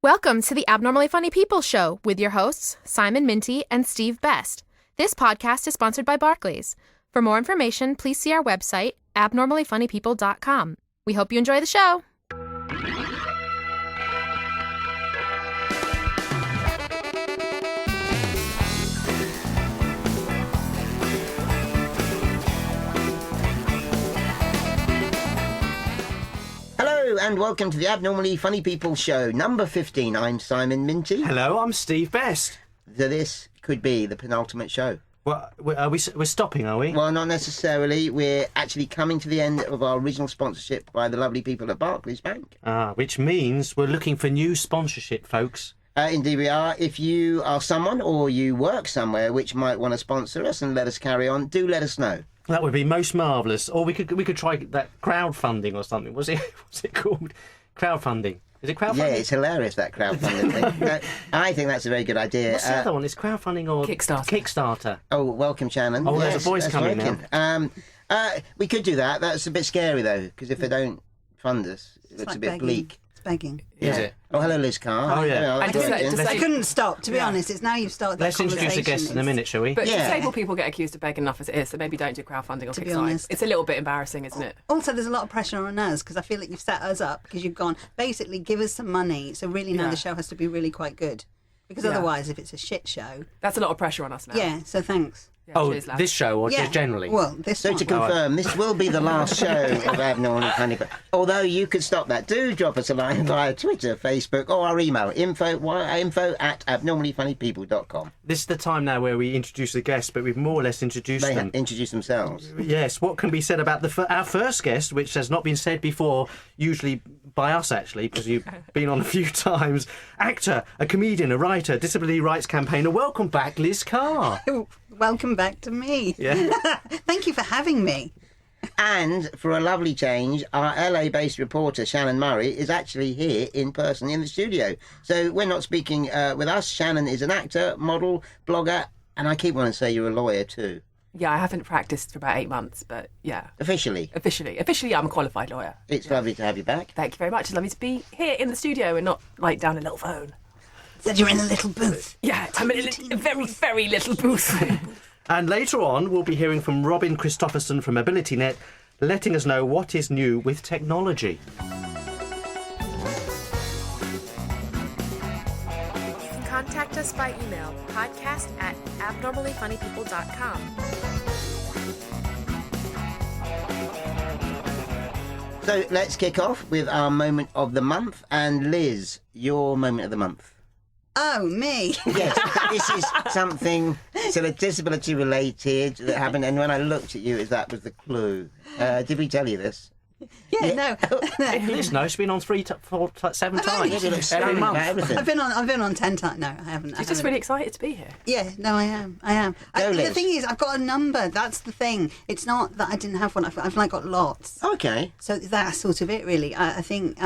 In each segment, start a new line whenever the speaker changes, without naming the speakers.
Welcome to the Abnormally Funny People Show with your hosts, Simon Minty and Steve Best. This podcast is sponsored by Barclays. For more information, please see our website, abnormallyfunnypeople.com. We hope you enjoy the show.
Hello and welcome to the Abnormally Funny People Show, number 15. I'm Simon Minty.
Hello, I'm Steve Best.
So this could be the penultimate show.
Well, we're stopping, are we?
Well, not necessarily. We're actually coming to the end of our original sponsorship by the lovely people at Barclays Bank.
Which means we're looking for new sponsorship, folks.
Indeed we are. If you are someone or you work somewhere which might want to sponsor us and let us carry on, do let us know.
That would be most marvellous. Or we could try that crowdfunding or something. What's it called? Crowdfunding. Is it crowdfunding?
Yeah, it's hilarious, that crowdfunding thing. No, I think that's a very good idea.
What's the other one? Is crowdfunding or
Kickstarter?
Oh, welcome, Shannon.
Oh, there's a voice coming
now. We could do that. That's a bit scary, though, because if they don't fund us, it looks like a bit bleak.
It's begging.
Yeah.
Is it?
Oh, hello, Liz Carr.
Oh, yeah.
I couldn't stop, to be honest. It's now you've started that
Let's introduce a guest in a minute, shall we?
But disabled people get accused of begging enough as it is, so maybe don't do crowdfunding or
To be
Kickstarter.
honest.
It's a little bit embarrassing, isn't it?
Also, there's a lot of pressure on us because I feel like you've set us up because you've gone, basically, give us some money. So really now the show has to be really quite good. Because otherwise, if it's a shit show...
That's a lot of pressure on us now.
Yeah, so thanks.
Yeah, cheers, lads.
This show or just generally?
Well, this
So
one.
to confirm, this will be the last show of Abnormally Funny. Although you could stop that. Do drop us a line via Twitter, Facebook, or our email, info@abnormallyfunnypeople.com.
This is the time now where we introduce the guests, but we've more or less introduced
They
them.
introduce themselves.
Yes, what can be said about our first guest, which has not been said before, usually by us actually, because you've been on a few times. Actor, a comedian, a writer, disability rights campaigner. Welcome back, Liz Carr.
Welcome back to me.
Yeah.
Thank you for having me.
And for a lovely change, our LA-based reporter, Shannon Murray, is actually here in person in the studio. So we're not speaking with us. Shannon is an actor, model, blogger, and I keep wanting to say you're a lawyer too.
Yeah, I haven't practiced for about 8 months, but yeah.
Officially,
I'm a qualified lawyer.
It's lovely to have you back.
Thank you very much. It's lovely to be here in the studio and not like down a little phone.
Said you're in a little booth.
Yeah, I'm in a very, very little booth.
And later on, we'll be hearing from Robin Christopherson from AbilityNet, letting us know what is new with technology.
You can contact us by email, podcast@abnormallyfunnypeople.com.
So let's kick off with our moment of the month. And Liz, your moment of the month.
Oh, me.
Yes, this is something sort of disability related that happened, and when I looked at you, that was the clue. Did we tell you this?
Yeah, no.
Liz, no, she's been on 7 times every month.
Everything.
I've been on 10 times. No, I haven't.
She's just really excited to be here.
Yeah, no, I am. The
Liz.
thing is, I've got a number. That's the thing. It's not that I didn't have one. I've like got lots.
Okay.
So that's sort of it, really. I think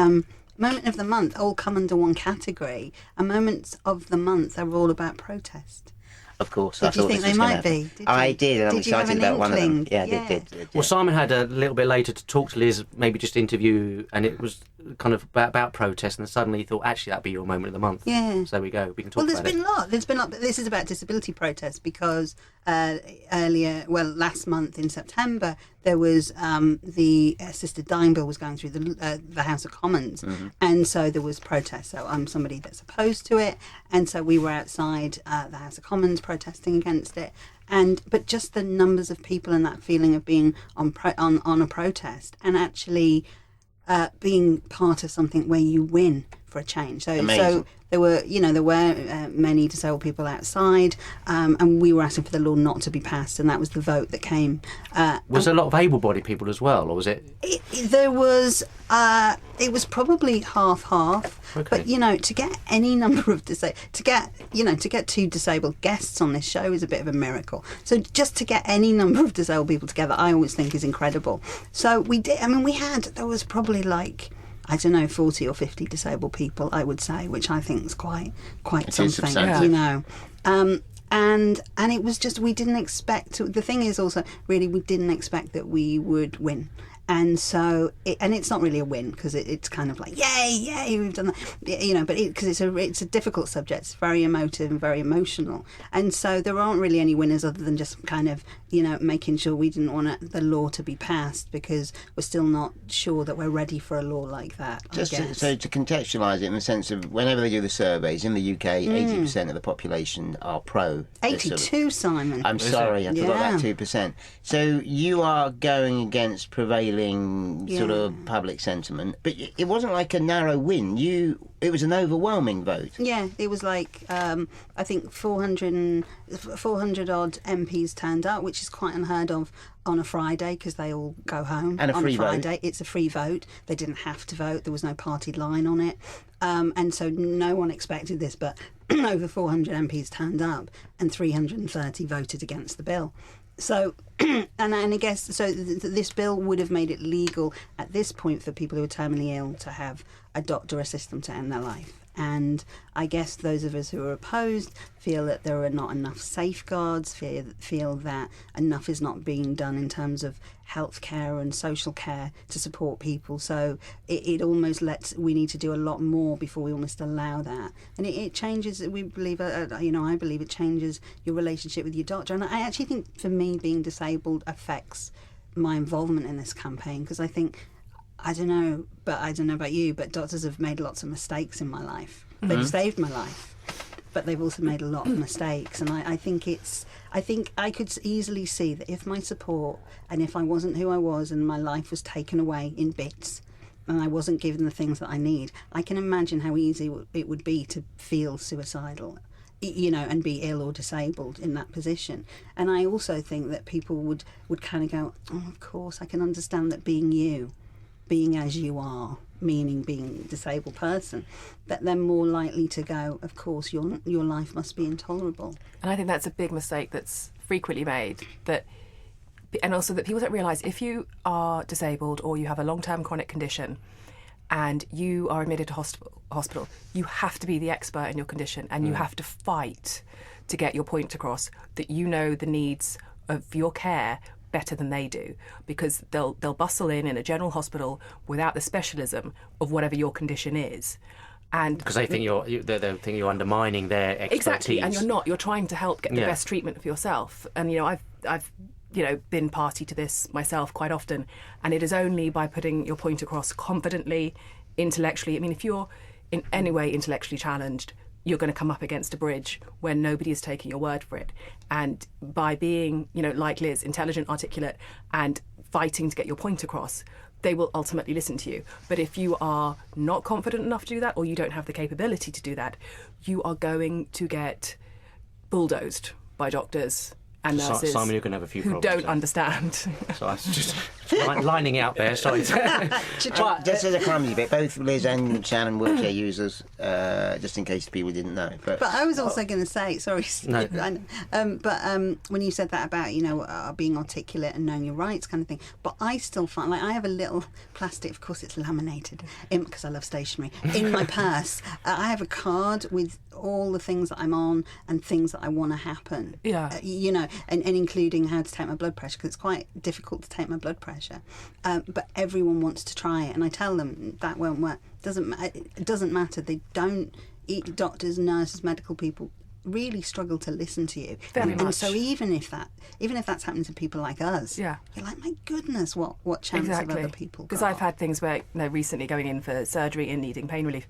moment of the month all come under one category. And moments of the month are all about protest.
Of course.
Did you think they might be?
I did, and I'm
Did you have
excited
an
about one of them.
inkling?
Yeah,
Yeah.
did.
Well, Simon had a little bit later to talk to Liz, maybe just interview, and it was kind of about protest, and suddenly he thought, actually, that'd be your moment of the month.
Yeah.
So there we go. We can talk
Well,
about it.
there's been a lot. This is about disability protests because last month in September, there was the assisted dying bill was going through the House of Commons, and so there was protests. So I'm somebody that's opposed to it, and so we were outside the House of Commons protesting against it. But just the numbers of people and that feeling of being on a protest and actually being part of something where you win for a change. So there were many disabled people outside, and we were asking for the law not to be passed, and that was the vote that came.
Was there a lot of able-bodied people as well, or was it?
There was. It was probably half.
Okay.
But to get any number of to get 2 disabled guests on this show is a bit of a miracle. So just to get any number of disabled people together, I always think is incredible. So we did. I mean, there was probably like, I don't know, 40 or 50 disabled people, I would say, which I think is quite something, And it was just, we didn't expect to, the thing is also, really, we didn't expect that we would win. And so, and it's not really a win because it's kind of like, yay, we've done that, but because it's a difficult subject, it's very emotive and very emotional. And so there aren't really any winners other than just kind of, making sure we didn't want the law to be passed because we're still not sure that we're ready for a law like that.
So to contextualise it in the sense of whenever they do the surveys, in the UK, 80% of the population are pro.
82, Simon.
I'm sorry, I forgot that 2%. So you are going against prevailing sort of public sentiment, but it wasn't like a narrow win. It was an overwhelming vote.
Yeah, it was like I think 400 odd MPs turned up, which is quite unheard of on a Friday because they all go home
and
on
a
Friday.
Vote.
It's a free vote. They didn't have to vote. There was no party line on it, and so no one expected this. But over 400 MPs turned up, and 330 voted against the bill. So, and I guess, so this bill would have made it legal at this point for people who are terminally ill to have a doctor assist them to end their life. And I guess those of us who are opposed feel that there are not enough safeguards, feel that enough is not being done in terms of health care and social care to support people. So it almost we need to do a lot more before we almost allow that. And it changes, we believe, I believe it changes your relationship with your doctor. And I actually think for me, being disabled affects my involvement in this campaign because I think, I don't know about you, but doctors have made lots of mistakes in my life. They've saved my life, but they've also made a lot of mistakes. And I think I could easily see that if my support and if I wasn't who I was and my life was taken away in bits and I wasn't given the things that I need, I can imagine how easy it would be to feel suicidal, and be ill or disabled in that position. And I also think that people would kind of go, oh, of course, I can understand that being as you are, meaning being a disabled person, that they're more likely to go, of course, your life must be intolerable.
And I think that's a big mistake that's frequently made, and also that people don't realise if you are disabled or you have a long-term chronic condition and you are admitted to hospital, you have to be the expert in your condition and you have to fight to get your point across that you know the needs of your care better than they do, because they'll bustle in a general hospital without the specialism of whatever your condition is, and
because they think you're undermining their expertise.
Exactly, and you're not. You're trying to help get the best treatment for yourself. And I've been party to this myself quite often, and it is only by putting your point across confidently, intellectually. I mean, if you're in any way intellectually challenged, you're going to come up against a bridge where nobody is taking your word for it. And by being, like Liz, intelligent, articulate, and fighting to get your point across, they will ultimately listen to you. But if you are not confident enough to do that, or you don't have the capability to do that, you are going to get bulldozed by doctors and nurses.
Simon, you're going to have a few
who
problems.
Don't understand.
So I was just lining out there, sorry.
But just as a clumsy bit, both Liz and Shannon wheelchair users, just in case people didn't know. But
I was also going to say, sorry, Steve, no. When you said that about, being articulate and knowing your rights kind of thing, but I still find, I have a little plastic, of course it's laminated, because I love stationery, in my purse. I have a card with all the things that I'm on and things that I want to happen.
Yeah.
And including how to take my blood pressure, because it's quite difficult to take my blood pressure. But everyone wants to try it, and I tell them that won't work. It doesn't matter. They don't. Doctors, nurses, medical people really struggle to listen to you.
Very much.
And so even if that's happening to people like us,
you're
like, my goodness, what chance have other people got?
Because I've had things where, recently going in for surgery and needing pain relief,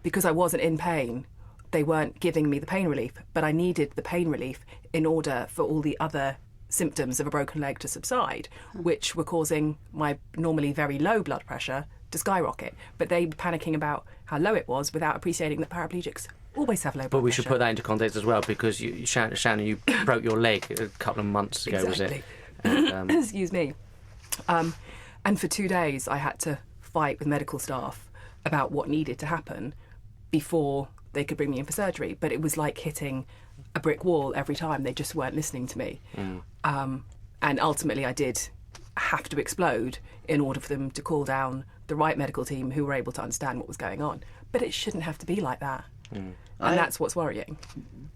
because I wasn't in pain. They weren't giving me the pain relief, but I needed the pain relief in order for all the other symptoms of a broken leg to subside, which were causing my normally very low blood pressure to skyrocket. But they were panicking about how low it was without appreciating that paraplegics always have low blood pressure.
But we should put that into context as well, because Shannon, you broke your leg a couple of months ago,
exactly.
Was it? And,
Excuse me. And for 2 days I had to fight with medical staff about what needed to happen before they could bring me in for surgery. But it was like hitting a brick wall every time. They just weren't listening to me. And ultimately I did have to explode in order for them to call down the right medical team who were able to understand what was going on. But it shouldn't have to be like that. And that's what's worrying.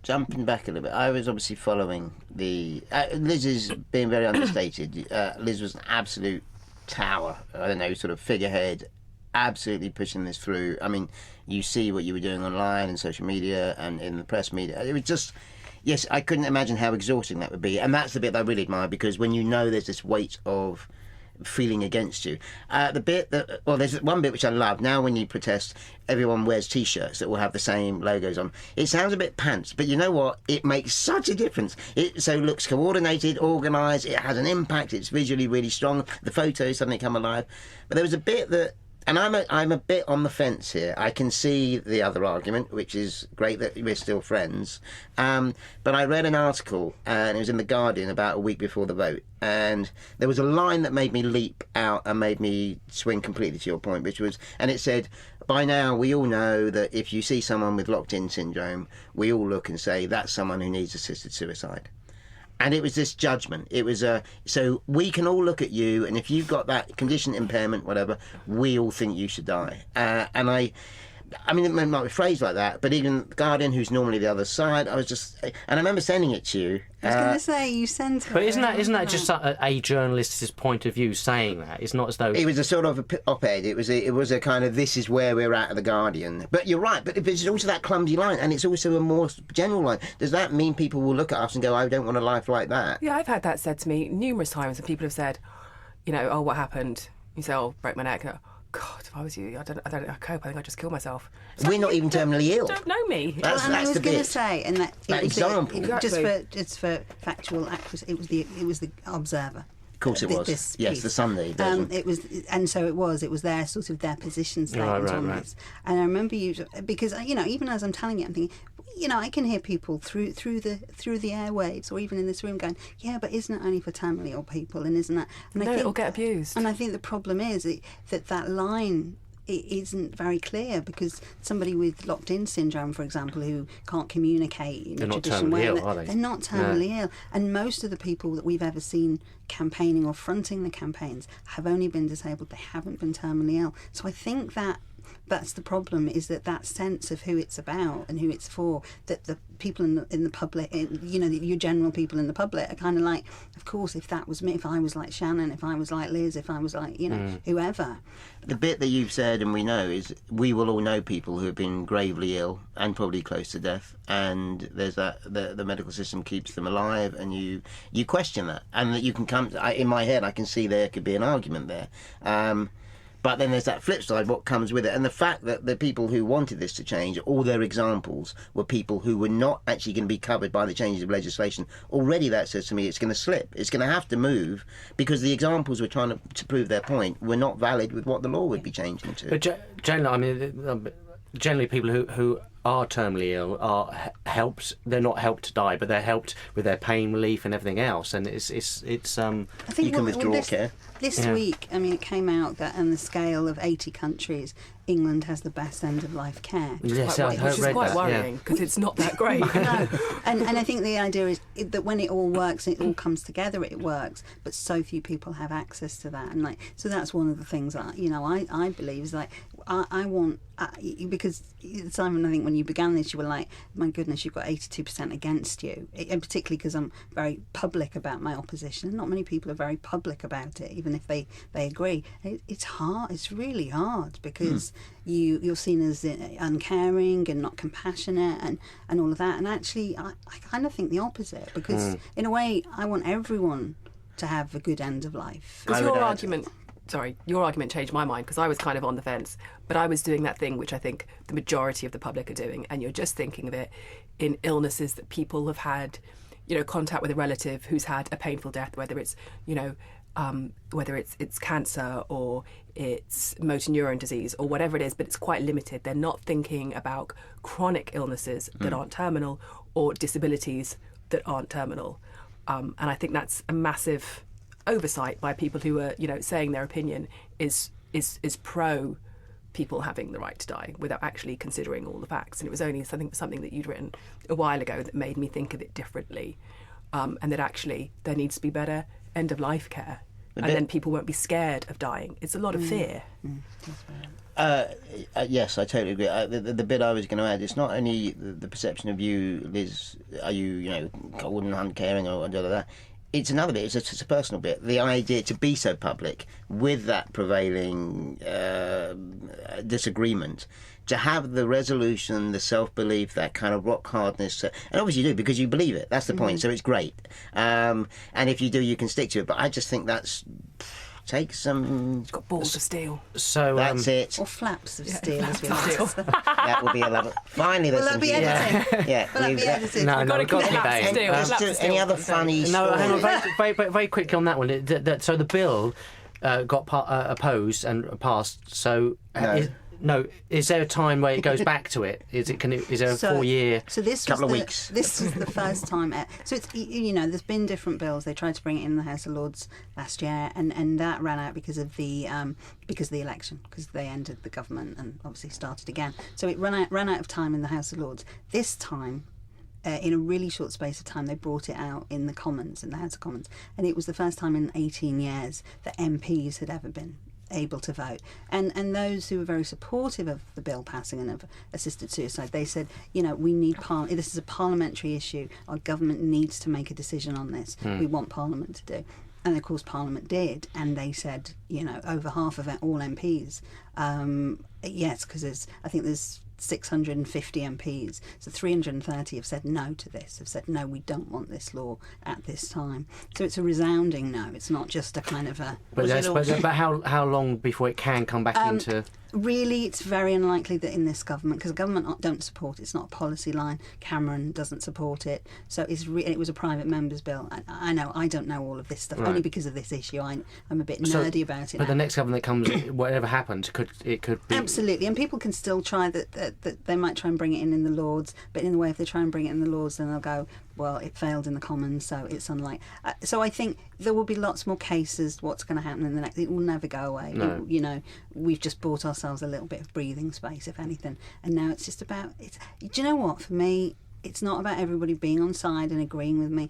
Jumping back a little bit, I was obviously following the... Liz is being very understated. Liz was an absolute tower, I don't know, sort of figurehead, absolutely pushing this through. I mean, you see what you were doing online and social media and in the press media. It was just, yes, I couldn't imagine how exhausting that would be. And that's the bit that I really admire, because when you know there's this weight of feeling against you. The bit that, well, there's one bit which I love. Now when you protest, everyone wears T-shirts that will have the same logos on. It sounds a bit pants, but you know what? It makes such a difference. It so looks coordinated, organised, it has an impact, it's visually really strong, the photos suddenly come alive. But there was a bit that, and I'm a bit on the fence here. I can see the other argument, which is great that we're still friends. But I read an article, and it was in The Guardian about a week before the vote. And there was a line that made me leap out and made me swing completely to your point, which was, and it said, by now we all know that if you see someone with locked-in syndrome, we all look and say, that's someone who needs assisted suicide. And it was this judgment. It was so we can all look at you, and if you've got that condition, impairment, whatever, we all think you should die. And I mean, it might be phrased like that, but even Guardian, who's normally the other side, I was just, and I remember sending it to you.
I was going to say, you sent it.
But isn't that just a journalist's point of view saying that? It's not as though...
It was a sort of op-ed. It was a kind of, this is where we're at The Guardian. But you're right, but it's also that clumsy line, and it's also a more general line. Does that mean people will look at us and go, I don't want a life like that?
Yeah, I've had that said to me numerous times, and people have said, you know, oh, what happened? You say, oh, broke my neck. God, if I was you, I don't cope. I think I'd just kill myself.
We're not even terminally ill.
You don't know me.
That's
I was
the
going to
bit.
say, and that
example.
just for factual accuracy, it was the Observer.
Of course it was.
This
yes,
piece.
the Sunday version.
It was, and so it was their sort of their position statement on this. And I remember you, because you know, even as I'm telling it, I'm thinking, you know, I can hear people through the airwaves, or even in this room, going, yeah, but isn't it only for terminally ill people, and isn't that? And
no,
I think,
it'll get abused.
And I think the problem is that line. It isn't very clear, because somebody with locked-in syndrome, for example, who can't communicate in a traditional way, they're not terminally ill. And most of the people that we've ever seen campaigning or fronting the campaigns have only been disabled. They haven't been terminally ill. So I think that's the problem, is that sense of who it's about and who it's for, that the people in the public, you know, your general people in the public are kind of like, of course, if that was me, if I was like Shannon, if I was like Liz, if I was like, you know, whoever.
The bit that you've said, and we know, is we will all know people who have been gravely ill and probably close to death, and there's that the medical system keeps them alive, and you question that, and that you can come in my head I can see there could be an argument there. But then there's that flip side, what comes with it. And the fact that the people who wanted this to change, all their examples were people who were not actually going to be covered by the changes of legislation. Already that says to me it's going to slip. It's going to have to move, because the examples were trying to prove their point were not valid with what the law would be changing to.
But generally, I mean, generally people who are terminally ill are helped. They're not helped to die, but they're helped with their pain relief and everything else. And it's
I think
you can withdraw care.
This week, I mean, it came out that on the scale of 80 countries, England has the best end-of-life care.
Yes,
which is quite worrying, because it's not that great.
No, and I think the idea is that when it all works, it all comes together, it works, but so few people have access to that. And so that's one of the things I believe is I want, because Simon, I think when you began this, you were like, my goodness, you've got 82% against you, and particularly because I'm very public about my opposition. Not many people are very public about it, even if they agree. It's hard. It's really hard, because you're seen as uncaring and not compassionate and all of that. And actually, I kind of think the opposite, because in a way, I want everyone to have a good end of life.
Because your argument changed my mind, because I was kind of on the fence, but I was doing that thing which I think the majority of the public are doing, and you're just thinking of it in illnesses that people have had, you know, contact with a relative who's had a painful death, whether it's, you know, whether it's cancer or it's motor neuron disease or whatever it is, but it's quite limited. They're not thinking about chronic illnesses that aren't terminal, or disabilities that aren't terminal, and I think that's a massive oversight by people who are, you know, saying their opinion is pro people having the right to die without actually considering all the facts. And it was only something that you'd written a while ago that made me think of it differently, and that actually there needs to be better end of life care, and then people won't be scared of dying. It's a lot of fear.
Yes, I totally agree. The bit I was going to add, it's not only the perception of you, Liz, are you, you know, cold and uncaring or da da da. it's another bit. It's a personal bit. The idea to be so public with that prevailing disagreement, to have the resolution, the self-belief, that kind of rock hardness, and obviously you do because you believe it. That's the point. So it's great. And if you do, you can stick to it. But I just think that's take some.
It's got balls of steel.
So
that's it.
Or flaps of steel, as we like to say.
That would be a lovely. Finally, there's
Will that
some
be edited?
Yeah.
Will that be edited?
No,
We've got to
stay.
keep steel.
Let's do any other funny
No,
stories?
hang on, very quickly on that one. So the bill got opposed and passed. So is there a time where it goes back to it? Is there a 4-year?
So this
couple
was
of weeks.
This was the first time. So it's there's been different bills. They tried to bring it in the House of Lords last year, and that ran out because of the election, because they ended the government and obviously started again. So it ran out of time in the House of Lords. This time, in a really short space of time, they brought it out in the Commons, in the House of Commons, and it was the first time in 18 years that MPs had ever been able to vote, and those who were very supportive of the bill passing and of assisted suicide, they said, we need this is a parliamentary issue. Our government needs to make a decision on this. We want Parliament to do. And of course Parliament did, and they said, over half of it, all MPs, yes, because I think there's 650 MPs, so 330 have said no to this, have said no, we don't want this law at this time. So it's a resounding no. It's not just a kind of a.
But how long before it can come back into?
Really, it's very unlikely that in this government, because the government don't support it. It's not a policy line. Cameron doesn't support it. So it was a private member's bill. I know, I don't know all of this stuff, only because of this issue. I'm a bit nerdy about it.
But
now.
the next government that comes, whatever happens, it could be.
Absolutely, and people can still try that they might try and bring it in the Lords, but in the way, if they try and bring it in the Lords, then they'll go, well, it failed in the Commons, so it's unlikely. So I think there will be lots more cases. What's going to happen in the next? It will never go away.
No.
We've just bought ourselves a little bit of breathing space, if anything, and now it's just about. Do you know what? For me, it's not about everybody being on side and agreeing with me.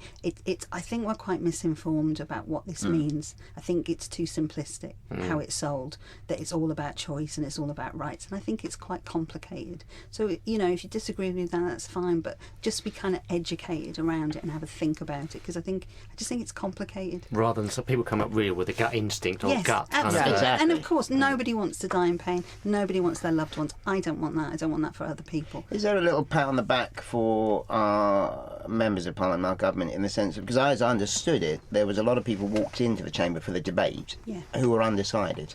I think we're quite misinformed about what this means. I think it's too simplistic how it's sold, that it's all about choice and it's all about rights. And I think it's quite complicated. So, if you disagree with me, then that's fine, but just be kind of educated around it and have a think about it, because I just think it's complicated.
Rather than some people come up really with a gut instinct or
Yes,
gut.
absolutely.
Exactly.
And of course, nobody wants to die in pain. Nobody wants their loved ones. I don't want that. I don't want that for other people.
Is there a little pat on the back for our members of Parliament, our government, in the sense of, because as I understood it, there was a lot of people walked into the chamber for the debate who were undecided,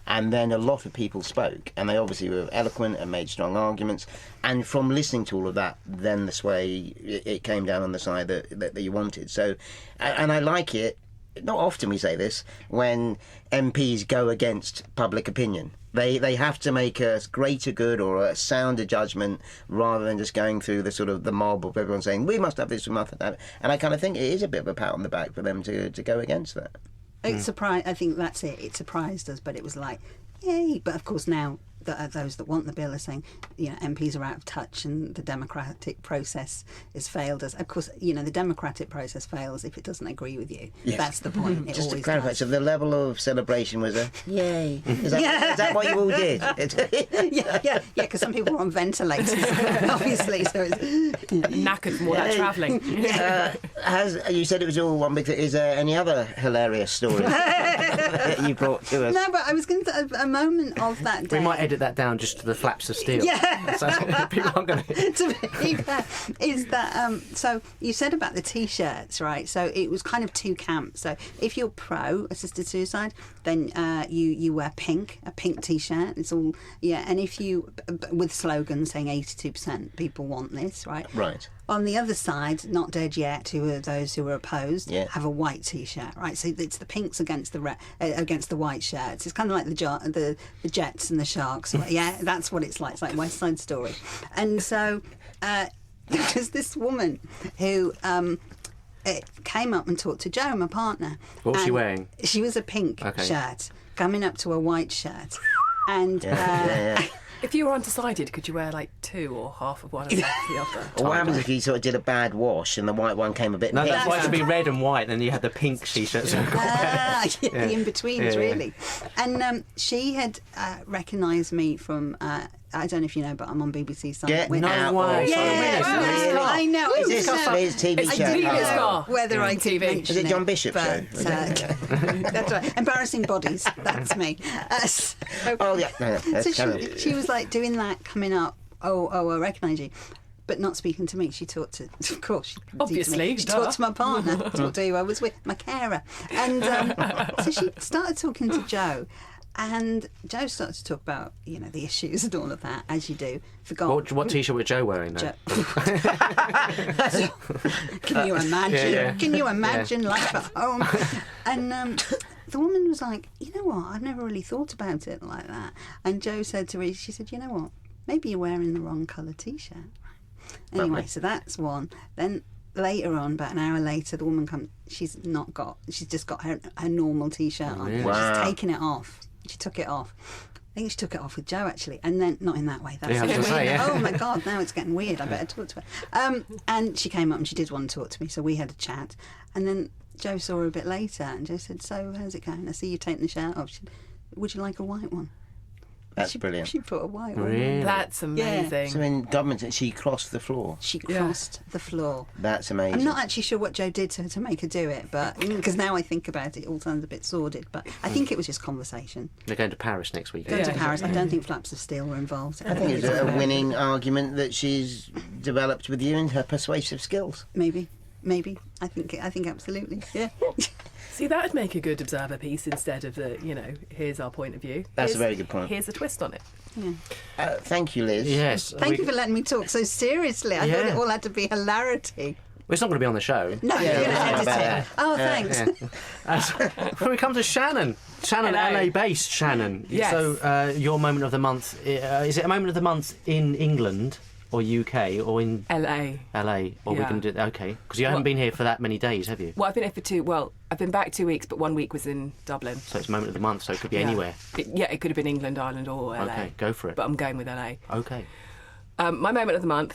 and then a lot of people spoke, and they obviously were eloquent and made strong arguments, and from listening to all of that, then the sway, it came down on the side that you wanted. So, and I like it. Not often we say this, when MPs go against public opinion. They have to make a greater good or a sounder judgment rather than just going through the sort of the mob of everyone saying, we must have this, we must have that. And I kind of think it is a bit of a pat on the back for them to go against that.
It surprised. I think that's it. It surprised us, but it was like, yay! But of course now those that want the bill are saying, MPs are out of touch and the democratic process has failed us. Of course, the democratic process fails if it doesn't agree with you.
Yes.
That's the point. It
Just to
always
clarify,
does.
so the level of celebration was a yay. Is that what you all did?
yeah, because some people were on ventilators, obviously. So it's
Knackered from all that travelling.
You said it was all one big thing. Is there any other hilarious stories that you brought to us?
No, but I was going to a moment of that day.
We might edit that down just to the flaps of steel.
Yeah.
So people aren't going to.
To be fair, is that so you said about the T-shirts, right? So it was kind of two camps. So if you're pro assisted suicide, then you wear pink, a pink T-shirt. It's all and if you with slogans saying 82% people want this, right?
Right.
On the other side, not dead yet, who are those who are opposed, have a white T-shirt, right? So it's the pinks against the white shirts. It's kind of like the Jets and the Sharks. Yeah, that's what it's like. It's like West Side Story. And so there's this woman who came up and talked to Joe, my partner.
What was she wearing?
She was a pink shirt, coming up to a white shirt. And
If you were undecided, could you wear like two or half of one and half the other?
Or what happens if you sort of did a bad wash and the white one came a bit
No,
pink?
that's why it should be red and white, and you had the pink T-shirts.
the in-betweens, really. And she had recognised me from I don't know if you know, but I'm on BBC Silent
Get
Witness.
out.
way.
Yeah, I know.
Is this Liz TV
I
show?
didn't
Liz
know
Carr.
whether I
TV.
could mention
Is it John Bishop's
but,
show?
that's right. Embarrassing Bodies. That's me. So,
Oh, yeah. No, that's
so she was like doing that, coming up. Oh, I recognise you. But not speaking to me. She talked to, of course, she
Obviously,
she
duh.
talked to my partner, talked to who I was with, my carer. And so she started talking to Joe. And Joe started to talk about, the issues and all of that, as you do. Forgot.
What T-shirt was Joe wearing then?
Can you imagine?
Yeah.
Can you imagine life at home? And the woman was like, you know what? I've never really thought about it like that. And Joe said to her, she said, you know what? Maybe you're wearing the wrong colour T-shirt. Anyway,
Lovely.
so that's one. Then later on, about an hour later, the woman comes. She's just got her normal T-shirt on.
Really?
Wow.
She's taken it off. She took it off. I think she took it off with Joe, actually. And then, not in that way. That's
Yeah, I was
it.
gonna say, yeah.
Oh my God, now it's getting weird. I better talk to her. And she came up and she did want to talk to me, so we had a chat. And then Joe saw her a bit later, and Joe said, so how's it going? I see you taking the shirt off. She said, would you like a white one?
That's brilliant.
She put a white one on.
Really?
That's amazing.
So in government, she crossed the floor.
She crossed the floor.
That's amazing.
I'm not actually sure what Joe did to make her do it, but because now I think about it, it all sounds a bit sordid. But I think it was just conversation.
They're going to Paris next week.
Going to
Yeah.
Paris, I don't think flaps of steel were involved.
I think it's a winning argument that she's developed with you and her persuasive skills.
Maybe. I think absolutely. Yeah.
See, that would make a good Observer piece instead of the, here's our point of view.
That's a very good point.
Here's a twist on it.
Yeah.
Thank you, Liz.
Yes.
Thank you for letting me talk so seriously. I thought it all had to be hilarity.
Well, it's not going to be on the show.
No, you're going to
yeah,
edit
yeah.
it. Oh, thanks.
When we come to Shannon,
Hello.
LA-based Shannon.
Yes.
So your moment of the month, is it a moment of the month in England or UK or in
LA.
LA? Or we
Yeah.
can do okay, because you haven't been here for that many days, have you?
Well, I've been here for I've been back 2 weeks, but 1 week was in Dublin.
So it's moment of the month, so it could be
Yeah.
anywhere.
It could have been England, Ireland, or LA.
Okay, go for it.
But I'm going with LA.
Okay.
My moment of the month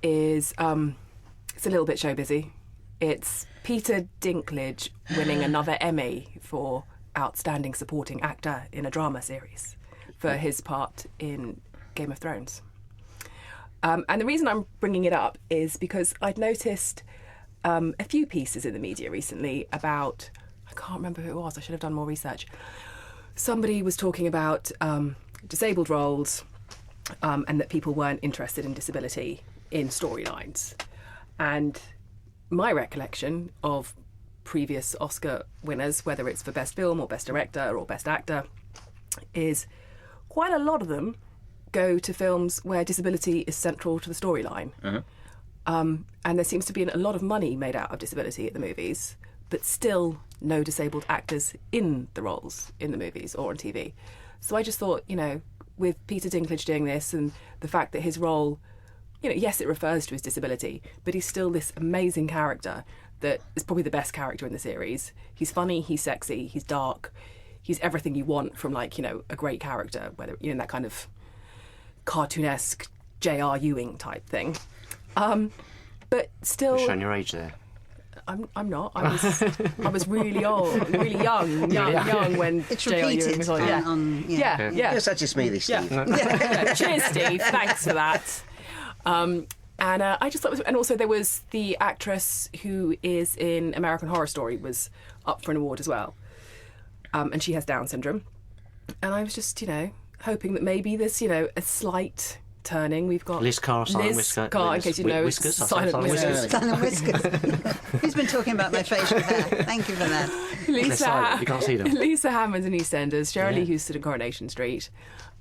is it's a little bit show busy. It's Peter Dinklage winning another Emmy for Outstanding Supporting Actor in a Drama Series for his part in Game of Thrones. And the reason I'm bringing it up is because I'd noticed a few pieces in the media recently about, I can't remember who it was, I should have done more research. Somebody was talking about disabled roles and that people weren't interested in disability in storylines. And my recollection of previous Oscar winners, whether it's for Best Film or Best Director or Best Actor, is quite a lot of them go to films where disability is central to the storyline. And there seems to be a lot of money made out of disability at the movies, but still no disabled actors in the roles in the movies or on TV. So I just thought, with Peter Dinklage doing this and the fact that his role, yes, it refers to his disability, but he's still this amazing character that is probably the best character in the series. He's funny, he's sexy, he's dark, he's everything you want from a great character, whether in that kind of cartoonesque J.R. Ewing type thing. But still,
You're showing your age there.
I'm not. I was really old, really young when
It's
J.R. Ewing
repeated
was on. Yeah.
You're such a smoothie, Steve.
Yeah. Cheers, Steve. Thanks for that. And I just thought, and also there was the actress who is in American Horror Story was up for an award as well, and she has Down syndrome. And I was just, hoping that maybe there's, a slight turning. We've got
Liz Carr, Silent
Liz
Whisker.
Carr, in case you know,
Whiskers,
Silent Whiskers.
Silent Whiskers. Who's been talking about my facial hair? Thank you for that.
They're silent, you can't see them.
Lisa Hammond in EastEnders, Sheryl Lee
Yeah.
Houston in Coronation Street.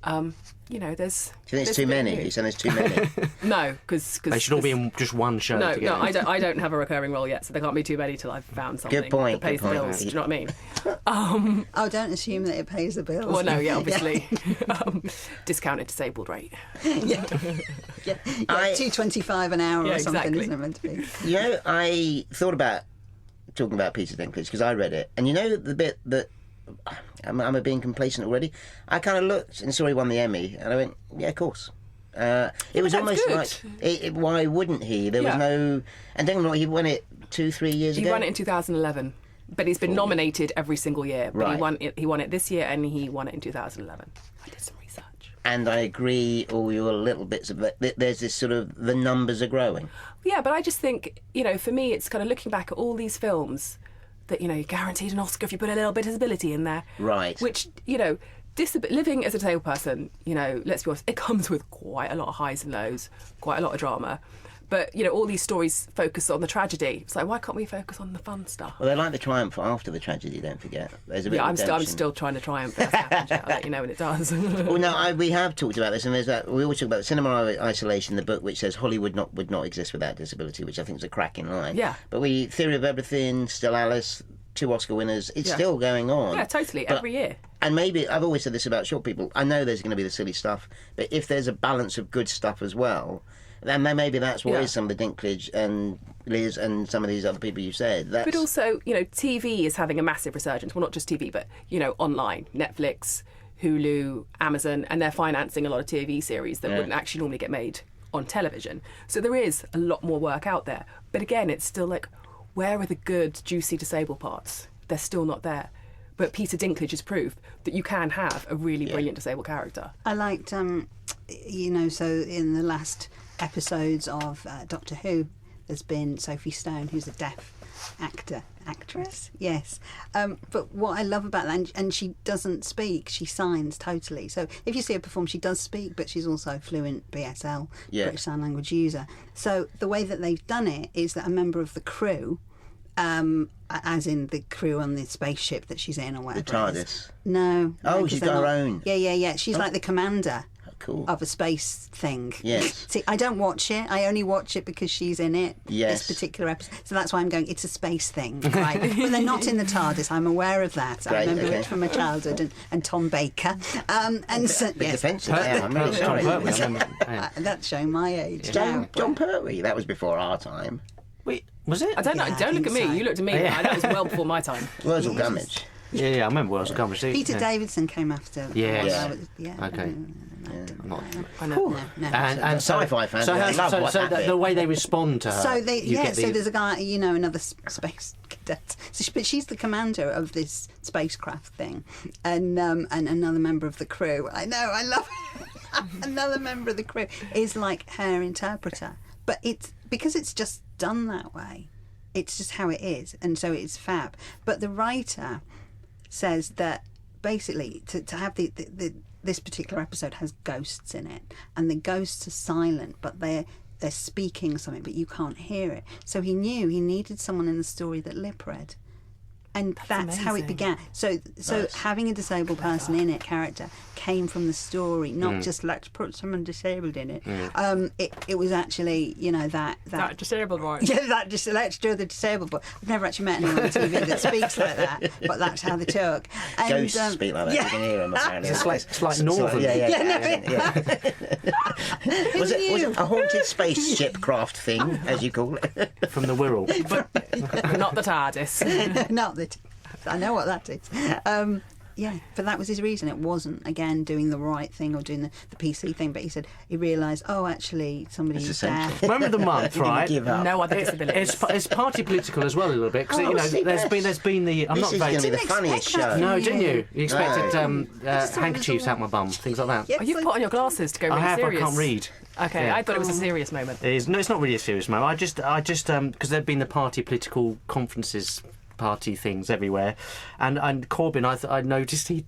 There's.
Do you think it's too many? You saying there's too many?
No, because
They should all be in just one show
No,
together.
I don't have a recurring role yet, so there can't be too many till I've found something
Good point,
that pays
good
the
point.
bills. Do you know what I mean?
Oh, don't assume that it pays the bills.
Well, no, yeah, obviously. Discounted disabled rate.
yeah, $2.25 an hour
Yeah,
or something,
exactly.
isn't it meant to be?
I thought about talking about Peter Dinklage because I read it, and the bit that am I being complacent already? I kind of looked and saw he won the Emmy, and I went, yeah, of course. It was
that's
almost
good.
like, why wouldn't he? There was
Yeah.
no, and then he won it 2-3 years
He
ago.
won it in 2011, but he's been nominated every single year. But
Right.
he won it this year, and he won it in 2011. I did some research.
And I agree, all your little bits of it. There's this sort of, the numbers are growing.
Yeah, but I just think, for me, it's kind of looking back at all these films that, you're guaranteed an Oscar if you put a little bit of disability in there.
Right.
Which, living as a disabled person, let's be honest, it comes with quite a lot of highs and lows, quite a lot of drama. But, all these stories focus on the tragedy. It's like, why can't we focus on the fun stuff?
Well, they like the triumph after the tragedy, don't forget. There's a bit of
I'm
redemption.
still trying to triumph. I'll let you know when it does.
Well, no, we have talked about this, and we always talk about cinema isolation, the book which says Hollywood would not exist without disability, which I think is a cracking line.
Yeah.
But Theory of Everything, Still Alice, 2 Oscar winners, it's still going on.
Yeah, totally, every year.
And maybe, I've always said this about short people, I know there's going to be the silly stuff, but if there's a balance of good stuff as well, then maybe that's what is some of the Dinklage and Liz and some of these other people you said.
But also, TV is having a massive resurgence. Well, not just TV, but, online. Netflix, Hulu, Amazon, and they're financing a lot of TV series that wouldn't actually normally get made on television. So there is a lot more work out there. But again, it's still like, where are the good, juicy disabled parts? They're still not there. But Peter Dinklage has proved that you can have a really brilliant disabled character.
I liked, so in the last episodes of Doctor Who, there's been Sophie Stone, who's a deaf actress, yes. But what I love about that, and she doesn't speak, she signs totally. So if you see her perform, she does speak, but she's also fluent BSL, British Sign Language user. So the way that they've done it is that a member of the crew, as in the crew on the spaceship that she's in or whatever.
The TARDIS.
No.
Oh, she's got her own.
Yeah. She's like the commander.
Cool.
Of a space thing.
Yes.
See, I don't watch it. I only watch it because she's in it.
Yes.
This particular episode. So that's why I'm going, it's a space thing. Right? But they're not in the TARDIS. I'm aware of that.
Great,
I remember it from my childhood and Tom Baker. And so, yes.
Defensive there, I'm really sorry.
That's showing my age.
John Pertwee, that was before our time.
Wait, was it?
I don't know.
Yeah,
Don't
I
look at me.
think so.
You looked at me. I know it was well before my time.
Wurzel Gummidge.
Yeah, I remember Wales of Conversation.
Peter Davidson came after.
Yeah.
Okay.
I know.
Cool. No.
And so,
Sci-fi fans,
so,
they love what
so
happened.
the way they respond to her.
So
so
there's a guy, another space cadet. But she's the commander of this spacecraft thing, and another member of the crew. I know, I love it. Another member of the crew is like her interpreter, but it's because it's just done that way. It's just how it is, and so it's fab. But the writer says that basically to have this particular episode has ghosts in it, and the ghosts are silent, but they're speaking something, but you can't hear it. So he knew he needed someone in the story that lip read, and that's how it
amazing.
began. So
Nice.
having a disabled person in it, character, came from the story, not just let's put someone disabled in it. It was actually that
disabled one.
yeah, let's do the disabled boy. I've never actually met anyone on TV that speaks like that, but that's how they talk. And,
Ghosts speak like that. You can hear them apparently.
It's like Northern.
Yeah. Was it a haunted spaceship craft thing, as you call it?
From the Wirral.
Not the TARDIS.
not that I know what that is. But that was his reason. It wasn't, again, doing the right thing or doing the PC thing, but he said he realised, somebody
It's
is
essential.
deaf.
Moment of the month,
He didn't
right?
give up.
No other disabilities.
It's party political as well a little bit because
see,
there's been the I'm
This
not
is going to be
voting.
the funniest
expect that
show.
No, didn't you? You expected
thought it
handkerchiefs
was
out my bum, things like that.
Yes,
Oh, you've put on your glasses to go really
I have.
serious.
I can't read.
Okay,
Yeah.
I thought it was a serious moment.
It is. No, it's not really a serious moment. I just because there'd been the party political conferences, party things everywhere, and Corbyn, I noticed he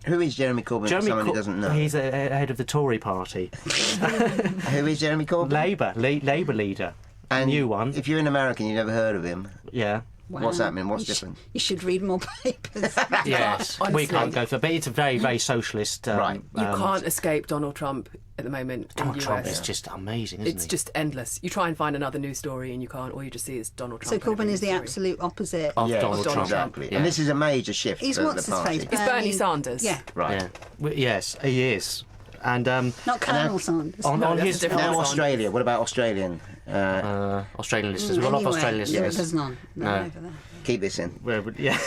Who is Jeremy Corbyn, for someone who doesn't know?
He's a head of the Tory party,
Who is Jeremy Corbyn?
Labour leader,
And
new one.
If you're an American, you've never heard of him.
Yeah.
Wow.
What's that mean? What's
You
different?
You should read more papers.
Yes, we
Honestly.
can't go for, but it's a very, very socialist.
Right.
You can't escape Donald Trump at the moment
Donald
in the
Trump
US.
is just amazing, isn't
It's
he?
just endless. You try and find another news story and you can't. All you just see is Donald
So
Trump. in
Corbyn
every
is the
news story.
absolute opposite.
Of
Yes,
Donald Trump.
exactly.
Yeah.
And this is a major shift
He's
for
what's
the
his
party.
face?
It's Bernie Sanders.
Yeah,
Right.
Yes, he is. And
not Colonel Sanders.
on
No, that's
his
a different
Now
one.
Australia. What about Australian?
Australian listeners. We've got a lot of Australian listeners.
There's none.
No.
Keep this in.
Yeah.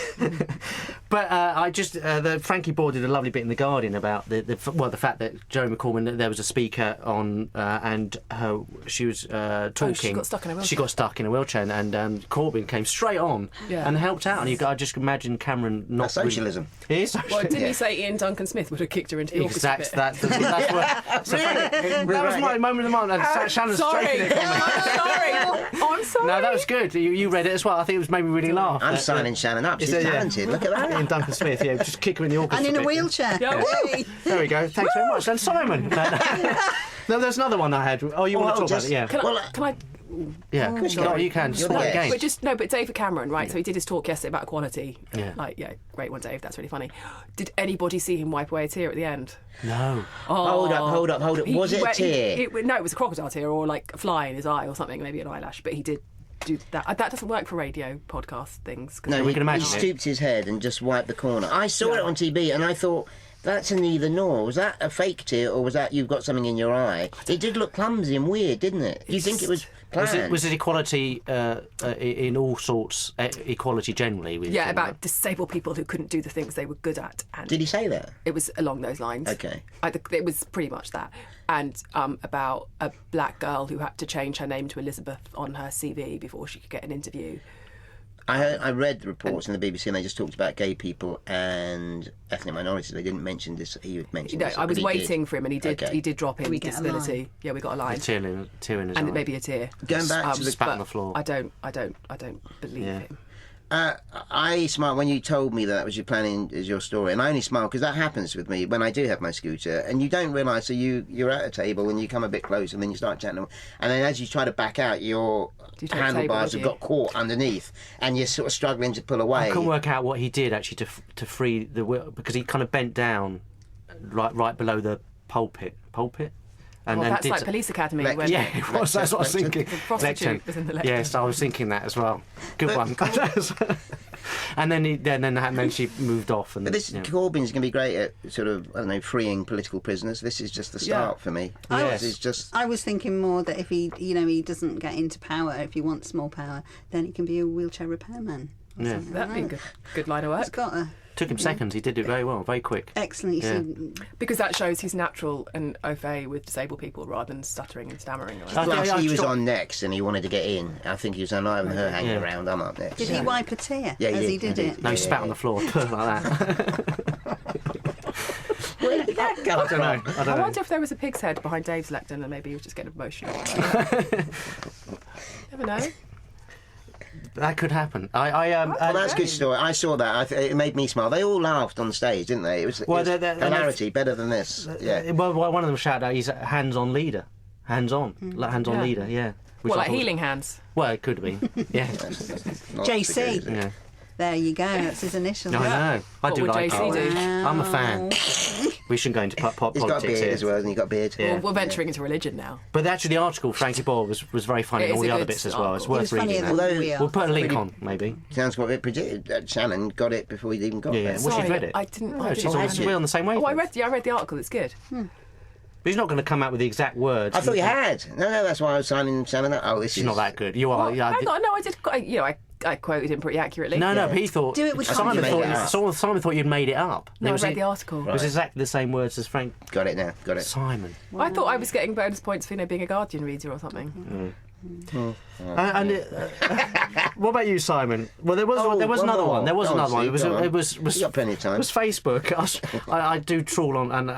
But I just Frankie Boyle did a lovely bit in The Guardian about the fact that Joe McCorman, there was a speaker on and she was talking.
She got stuck in a wheelchair.
She got stuck in a wheelchair, and Corbyn came straight on and helped out. And I just imagine Cameron not
That's socialism.
It is socialism.
Well, didn't he say Ian Duncan Smith would have kicked her into the orchestra pit?
That's what. So that was my moment of the month. Shannon's
Sorry.
straightened it for me.
I'm sorry.
No, that was good. You read it as well. I think it was made me really laugh.
I'm signing Shannon up. She's talented. Look at that.
Ian Duncan Smith, just kick her in the orchestra.
And in a
bit.
wheelchair.
Yeah, woo.
There we go. Thanks very much. And Simon. No, there's another one I had. Oh, you want to talk about it? Yeah.
Can I
Yeah. No, you can. Just play the game.
But David Cameron, right? So he did his talk yesterday about equality.
Yeah.
Great one, Dave. That's really funny. Did anybody see him wipe away a tear at the end?
No.
Hold up. Was it a tear?
No, it was a crocodile tear or like a fly in his eye or something, maybe an eyelash. But he did do that. That doesn't work for radio podcast things.
No,
we can imagine
he
it.
stooped his head and just wiped the corner. I saw it on TV and I thought, that's a neither nor. Was that a fake tear or was that you've got something in your eye? It did look clumsy and weird, didn't it? Do you think it was planned?
Was it equality in all sorts, equality generally?
Yeah, about disabled people who couldn't do the things they were good at. And
Did he say that?
it was along those lines.
Okay.
It was pretty much that. And about a black girl who had to change her name to Elizabeth on her CV before she could get an interview.
I read the reports in the BBC and they just talked about gay people and ethnic minorities. They didn't mention this. He would mention
No,
this.
I was
but he
waiting
did.
for him, and he did.
Okay.
He did drop in
we get a
disability.
line?
Yeah, we got a line,
tear in his eye.
and maybe a tear.
Going back to the
spat on
but
the floor.
I don't believe him.
I smiled when you told me that was your planning, is your story, and I only smiled because that happens with me when I do have my scooter, and you don't realise. So you're at a table and you come a bit close, and then you start chatting, and then as you try to back out, your
you take the
handlebars
table
have got caught underneath, and you're sort of struggling to pull away.
I couldn't work out what he did actually to free the wheel because he kind of bent down right below the pulpit. And
Well,
then
that's
did
like Police Academy.
Lecture.
when
Yeah, it was. That's what I was thinking.
The prostitute was in the lecture.
Yes, I was thinking that as well. Good one. And then she moved off. And
But this Corbyn's going to be great at sort of, I don't know, freeing political prisoners. This is just the start for me.
Yes.
This is just.
I was thinking more that if he doesn't get into power, if he wants more power, then he can be a wheelchair repairman. or
Yeah.
something
That'd be a
like
good line of
He's
work.
got a
Took him seconds. He did it very well, very quick.
excellent. You
Yeah.
see,
Because that shows he's natural and au fait with disabled people rather than stuttering and stammering.
Plus,
I
he was
thought-
on next and he wanted to get in. I think he was like, "I'm her hanging
Yeah.
around. I'm up next."
did he wipe a tear
Yeah,
as he did
I
it?
No, he spat on the floor like that.
Where did that come
I don't know. I
I
don't know.
wonder if there was a pig's head behind Dave's lectern and maybe he was just getting emotional. Never know.
That could happen.
Well, that's a good story. I saw that. It made me smile. They all laughed on stage, didn't they? It was hilarity, better than this. Yeah.
Well, one of them shouted out he's a hands-on leader. Hands-on. Like hands-on
Yeah.
leader, yeah. Which
Well,
I
like
thought-
healing hands.
Well, it could be. Yeah.
Not
JC.
so good, is it?
Yeah.
There you go. That's his initials.
No, I know. I
What
do
would
like
JC
it.
do?
I'm a fan. We shouldn't go into
He's got a
politics
beard
here.
as well, hasn't he? Got a beard.
Yeah.
We're venturing into religion now.
But actually, the article, Frankie Boyle, was very funny
It
and
is
all
a
the other
good
bits as well. It's
article.
He
worth
was funnier
reading
than
that.
Although-
we are.
We'll put a link
Pretty-
on, maybe.
Sounds quite a bit predicted. Shannon got it before he'd even got
Yeah,
there.
yeah. Well, she's
Sorry,
read it.
I didn't.
No,
I
she's
didn't.
on, we're on the same wavelength.
Oh, I read the article. It's good.
But he's not going to come out with the exact words.
I thought you had. No, that's why I was signing Shannon up. Oh, this
She's
is
not that good. You are.
Well,
Yeah,
I did. I quoted him pretty accurately.
no, but he thought.
Do it with
Simon
confidence.
Simon thought you'd made it up.
No, I
was
read the article.
It was exactly the same words as Frank
Got it now. Got it.
Simon.
I thought I was getting bonus points for being a Guardian reader or something.
What about you, Simon? Well, there was
Oh,
there was
one
another
more.
one. There was
Go on,
another one.
Steve,
It was
go on. You got plenty of time.
It was Facebook. I do trawl on, and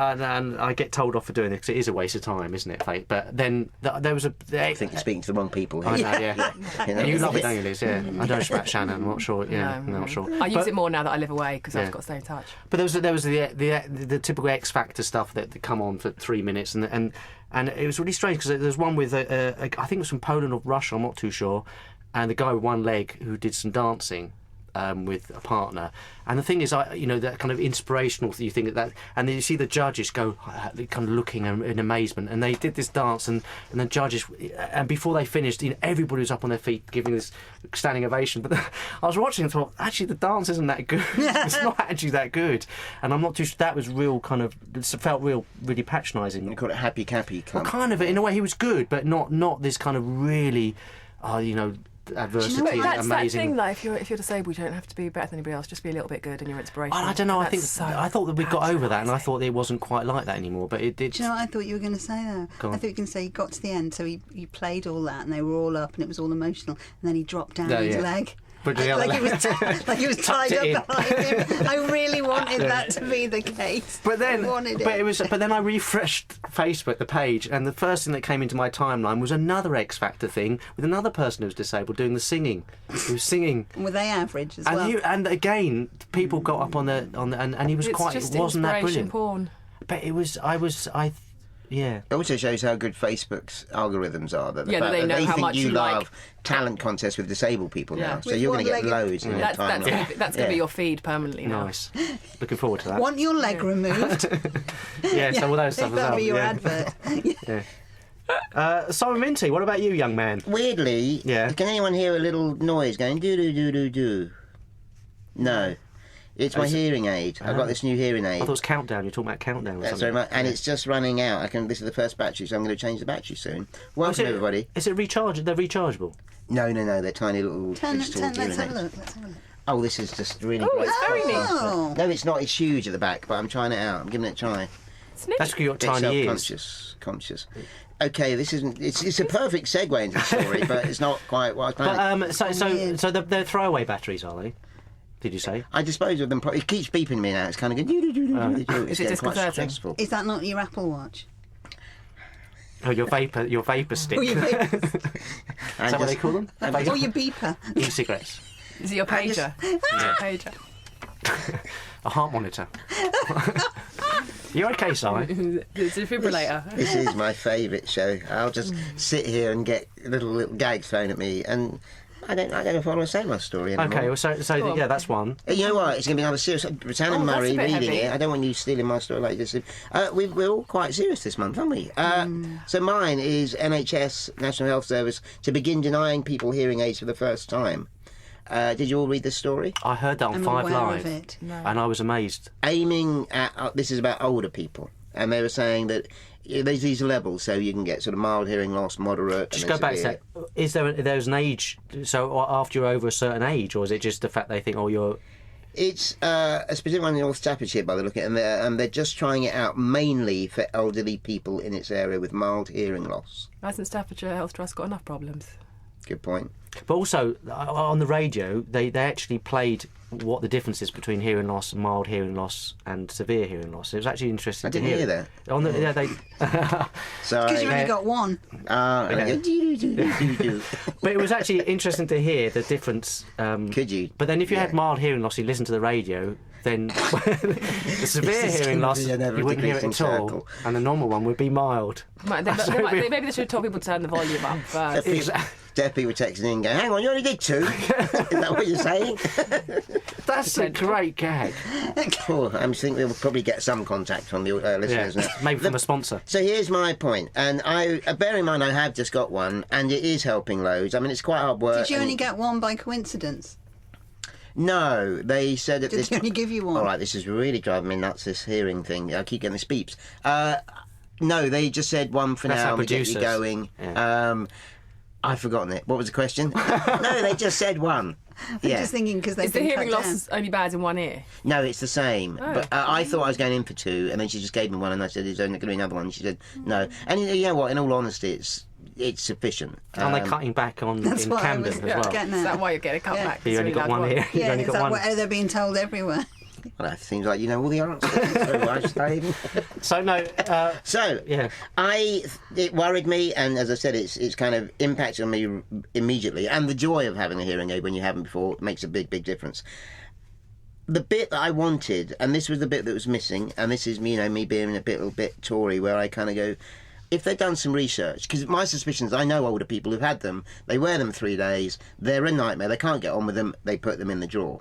I get told off for doing it because it is a waste of time, isn't it, Fate? But then there was a.
I think you're speaking to the wrong people here.
I know, yeah.
You know,
You love it,
it's-
don't you, Liz? Yeah. I don't about Shannon. I'm not sure. Yeah,
No,
I'm not sure.
I use
But-
it more now that I live away because
Yeah.
I've got to stay in touch.
But there was the typical X Factor stuff that come on for 3 minutes, and it was really strange because there's one with I think it was from Poland or Russia, I'm not too sure, and the guy with one leg who did some dancing, with a partner. And the thing is, that kind of inspirational, you think that, and then you see the judges go kind of looking in amazement, and they did this dance, and the judges, and before they finished, everybody was up on their feet giving this standing ovation. But I was watching and thought, actually, the dance isn't that good. It's not actually that good, and I'm not too sure. That was real kind of, it felt really patronising.
You call it happy cappy.
Well, kind of, in a way, he was good, but not this kind of really, adversity,
Do you know what,
That's
amazing.
that thing, like, if you're disabled, you don't have to be better than anybody else. Just be a little bit good, and you're inspirational.
I don't know. I thought that we got over that, and I
patronising.
thought it wasn't quite like that anymore. But it did.
Do you know what I thought you were going to say though?
Go on.
I thought you were going to say he got to the end, so he played all that, and they were all up, and it was all emotional, and then he dropped down
Yeah,
his
yeah.
leg.
Put the other
Like he was
Tucked
tied
it
up behind him. I really wanted that to be the case.
But then,
I wanted it.
But then I refreshed Facebook, the page, and the first thing that came into my timeline was another X Factor thing with another person who was disabled doing the singing. Who was singing.
Were they average as
And,
well?
and again, people got up on the and he was
It's
quite.
just
It wasn't that
inspiration
brilliant.
porn.
But it was. Yeah.
It also shows how good Facebook's algorithms are. That the
Yeah, that
fact
they know
they
how
think
much
you
you
love
like.
talent contests with disabled people
Yeah.
now. So
With
you're going to get
one-legged-
loads in your
That's
timeline.
going to be your feed permanently now.
Nice. Looking forward to that.
Want your leg removed?
Yeah. So all those stuff as
That'll
well.
be your
yeah.
advert.
Simon Minty, what about you, young man?
Weirdly,
Yeah.
can anyone hear a little noise going do do do do do? No. It's my hearing aid. I've got this new hearing aid.
I thought it was Countdown. You're talking about Countdown or
That's
something.
very much, and it's just running out. This is the first battery, so I'm going to change the battery soon. Welcome, everybody.
Is it rechargeable? They're rechargeable.
No, they're tiny little digital
Let's
hearing
have a
aids.
look. Let's have a look.
Oh, this is just really
Oh,
great.
it's very neat.
Oh.
No, it's not. It's huge at the back, but I'm trying it out. I'm giving it a try.
It's neat.
That's because you've
Bit
got tiny ears.
self-conscious. Okay, this isn't. It's a perfect segue into the story, but it's not quite what I was planning.
But so they're throwaway batteries, are they? Did you say?
I dispose of them. It keeps beeping me now. It's kind of going. It's
Is it
getting quite
disconcerting?
stressful.
Is that not your Apple Watch?
Oh, your vapor stick.
Or your,
Is that what they call them?
or your beeper?
E-cigarettes.
Is it your pager? Is it your pager?
A heart monitor. You okay, Simon?
The defibrillator.
This is my favourite show. I'll just sit here and get little gags thrown at me, and I don't know if I want to say my story anymore.
Okay, well, so yeah, that's one.
You know what? It's going to be another serious. Shannon
Oh, that's
Murray
a bit
reading
heavy.
it. I don't want you stealing my story like this. We're all quite serious this month, aren't we? So mine is NHS, National Health Service, to begin denying people hearing aids for the first time. Did you all read this story?
I heard that on
I'm
5
aware
Live,
of it.
and I was amazed.
Aiming at this is about older people, and they were saying that there's these levels, so you can get sort of mild hearing loss, moderate.
Just
and
go
then
back to
severe.
that. Is there's an age? So after you're over a certain age, or is it just the fact they think, oh, you're?
It's a specific one in North Staffordshire by the look at it, and they're just trying it out mainly for elderly people in its area with mild hearing loss.
Hasn't Staffordshire Health Trust got enough problems?
Good point.
But also on the radio, they actually played what the difference is between hearing loss, mild hearing loss, and severe hearing loss. It was actually interesting.
I didn't
to
hear that.
On the, yeah, they.
Sorry.
Because you've only got one.
And I go, do.
But it was actually interesting to hear the difference.
Could you?
But then if you
Yeah.
had mild hearing loss, you listen to the radio, then the severe
This is
hearing
gonna
loss,
be an
you wouldn't hear it
ever-decreasing
at all.
circle.
And the normal one would be mild.
Maybe they should have told people to turn the volume up first.
Deaf people texting in going, hang on, you only did 2? Is that what you're saying?
That's a great gag.
Cool. I think we'll probably get some contact from the
Yeah,
listeners now.
maybe from a sponsor.
So here's my point, and bear in mind I have just got one, and it is helping loads. I mean, it's quite hard work.
Did you only
and-
get one by coincidence?
No, they said that
Did
this.
they only give you one?
All right, this is really driving me nuts. This hearing thing. I keep getting these beeps. No, they just said one for
That's
now.
our
We get you
producers.
going.
Yeah.
I've forgotten it. What was the question? No, they just said one.
I'm
Yeah.
just thinking because they've
Is the
been
hearing
cut
loss
down.
only bad in one ear?
No, it's the same.
Oh.
But I thought I was going in for 2, and then she just gave me one, and I said, "Is there going to be another one?" And she said, "No." And you know what? In all honesty, it's sufficient.
Aren't they cutting back on
That's
in
what I
Camden
was
as well?
getting
Is that
at.
why you're getting cut
Yeah.
back?
You only got one ear. You've
Yeah,
only
is
got
that
one.
what they're being told everywhere?
Well, that seems like you know all the answers. So I stayed.
So no.
So
Yeah.
it worried me, and as I said, it's kind of impacted on me immediately. And the joy of having a hearing aid when you haven't before makes a big difference. The bit that I wanted, and this was the bit that was missing, and this is me being a little bit Tory, where I kind of go, if they'd done some research, because my suspicion is I know older people who've had them, they wear them 3 days, they're a nightmare, they can't get on with them, they put them in the drawer.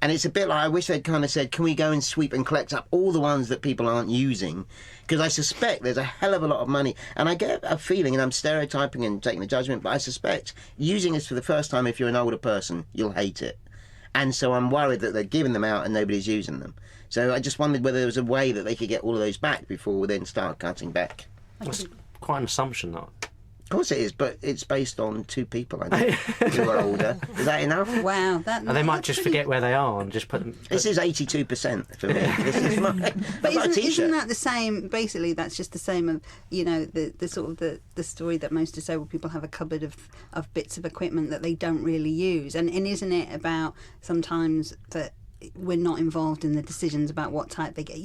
And it's a bit like, I wish they'd kind of said, can we go and sweep and collect up all the ones that people aren't using? Because I suspect there's a hell of a lot of money. And I get a feeling, and I'm stereotyping and taking the judgment, but I suspect using this for the first time, if you're an older person, you'll hate it. And so I'm worried that they're giving them out and nobody's using them. So I just wondered whether there was a way that they could get all of those back before we then start cutting back.
That's quite an assumption, though.
Of course it is, but it's based on 2 people, I think, who are older. Is that enough?
Wow,
And they might just forget where they are and just put them...
This is 82% for me. This is my...
But
I've got a t-shirt.
isn't that the same? Basically, that's just the same of the sort of the story that most disabled people have a cupboard of bits of equipment that they don't really use, and isn't it about sometimes that we're not involved in the decisions about what type they get.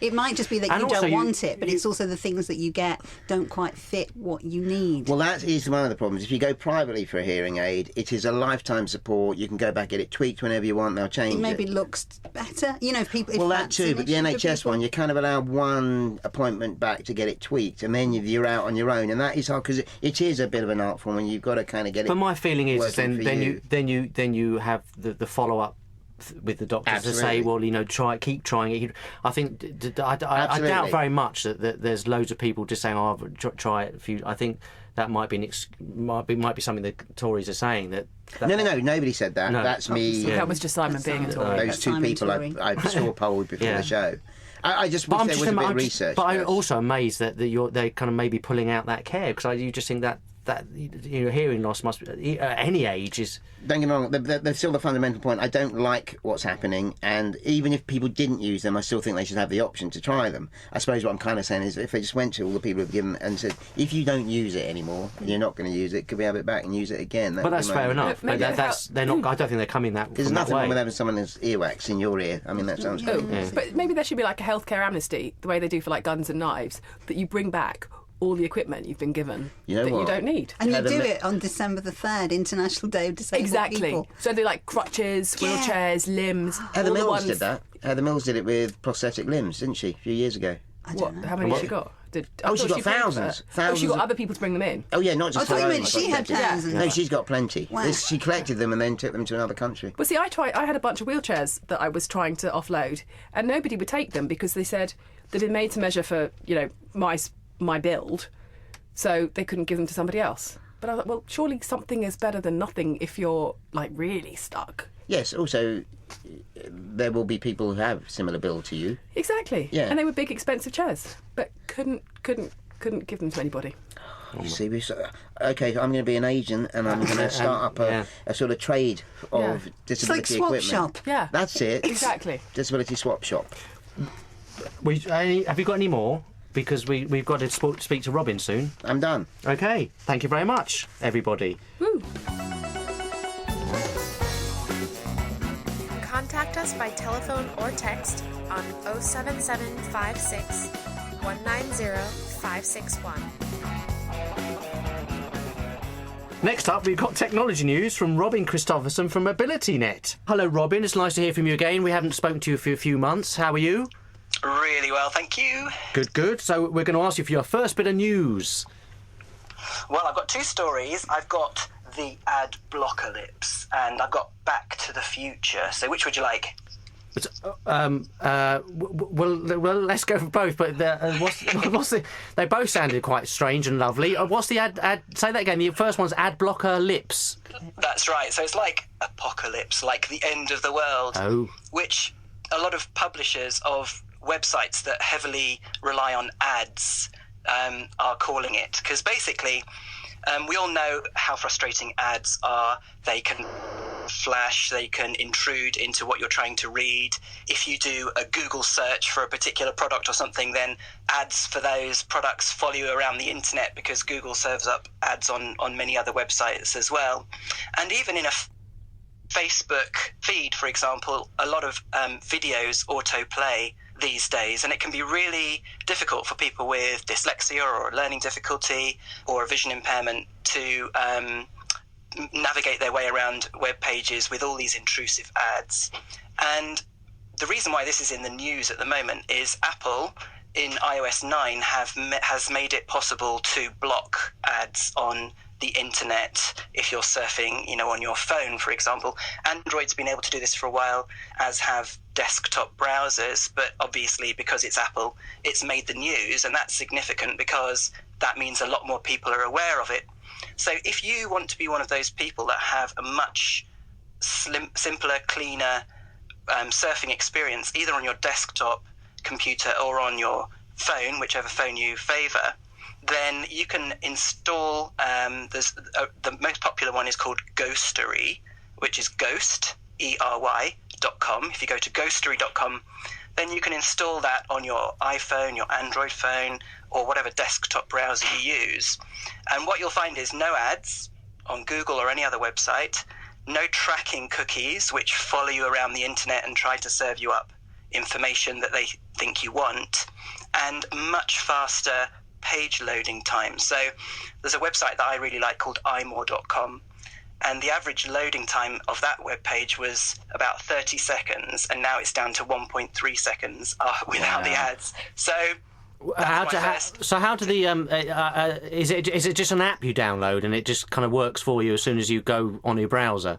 It might just be that you don't want it, but it's also the things that you get don't quite fit what you need.
Well, that is one of the problems. If you go privately for a hearing aid, it is a lifetime support. You can go back, get it tweaked whenever you want, they'll change it.
It maybe looks better. If people...
Well, that too, but the NHS one, you're kind of allowed one appointment back to get it tweaked, and then you're out on your own, and that is hard, because it is a bit of an art form, and you've got to kind of get it.
But my feeling is then
you
you have the follow-up with the doctors to say, well, keep trying it. I think I doubt very much that there's loads of people just saying, "Oh, try it." I think that might be something that Tories are saying that.
No, nobody said that. No. That's me.
That was just Simon being a Tory.
Those 2 people I saw polled before the show. I just wish there was a bit of research.
But I'm also amazed that they're kind of maybe pulling out that care, because you just think that hearing loss must be, at any age is...
Don't get me wrong, there's still the fundamental point. I don't like what's happening, and even if people didn't use them, I still think they should have the option to try them. I suppose what I'm kind of saying is if they just went to all the people who've given and said, if you don't use it anymore, and you're not going to use it, could we have it back and use it again?
But that's fair enough. But they're not. I don't think they're coming that.
There's nothing wrong with having someone's earwax in your ear. I mean, that sounds good.
Yeah. But maybe there should be like a healthcare amnesty, the way they do for like guns and knives, that you bring back all the equipment you've been given
you
don't need.
And you do it on December the 3rd, International Day of Disabled People.
So they like crutches, wheelchairs, limbs.
Heather Mills did that. Heather Mills did it with prosthetic limbs, didn't she, a few years ago?
I don't know.
How many has she got?
She got thousands.
Oh, she got other people to bring them in?
Oh, yeah, not just
I
her
thought you
own.
meant she had thousands.
No, she's got plenty.
Wow.
She collected them and then took them to another country.
Well, see, I had a bunch of wheelchairs that I was trying to offload, and nobody would take them because they said they'd been made to measure for, my build, so they couldn't give them to somebody else. But I thought, well, surely something is better than nothing if you're, really stuck.
Yes, also, there will be people who have similar build to you.
Exactly.
Yeah.
And they were big, expensive chairs, but couldn't give them to anybody.
You see, okay, I'm going to be an agent and I'm going to start up a sort of trade of disability
it's like swap
equipment.
shop.
Yeah.
That's it.
Exactly.
Disability swap shop.
Have you got any more? Because we've got to speak to Robin soon.
I'm done.
Okay. Thank you very much, everybody.
Woo.
Contact us by telephone or text on 07756 190 561.
Next up, we've got technology news from Robin Christopherson from AbilityNet. Hello, Robin. It's nice to hear from you again. We haven't spoken to you for a few months. How are you?
Really well, thank you.
Good. So we're going to ask you for your first bit of news.
Well, I've got 2 stories. I've got the ad blockalypse, and I've got Back to the Future. So which would you like?
Well, let's go for both. But what's the? They both sounded quite strange and lovely. What's the ad? Say that again. The first one's ad blocker lips.
That's right. So it's like apocalypse, like the end of the world.
Oh.
Which a lot of publishers of websites that heavily rely on ads are calling it, because basically we all know how frustrating ads are. They can flash, they can intrude into what you're trying to read. If you do a Google search for a particular product or something, then ads for those products follow you around the internet because Google serves up ads on many other websites as well. And even in a Facebook feed, for example, a lot of videos autoplay these days, and it can be really difficult for people with dyslexia or learning difficulty or a vision impairment to navigate their way around web pages with all these intrusive ads. And the reason why this is in the news at the moment is Apple in iOS 9 has made it possible to block ads on the internet if you're surfing, on your phone, for example. Android's been able to do this for a while, as have desktop browsers, but obviously because it's Apple, it's made the news, and that's significant because that means a lot more people are aware of it. So if you want to be one of those people that have a much simpler, cleaner surfing experience, either on your desktop computer or on your phone, whichever phone you favour, then you can install, the most popular one is called Ghostery, which is ghost, ERY.com. If you go to ghostery.com, then you can install that on your iPhone, your Android phone, or whatever desktop browser you use. And what you'll find is no ads on Google or any other website, no tracking cookies which follow you around the internet and try to serve you up information that they think you want, and much faster page loading time. So there's a website that I really like called imore.com, and the average loading time of that web page was about 30 seconds, and now it's down to 1.3 seconds without the ads. So
how do the is it just an app you download and it just kind of works for you as soon as you go on your browser?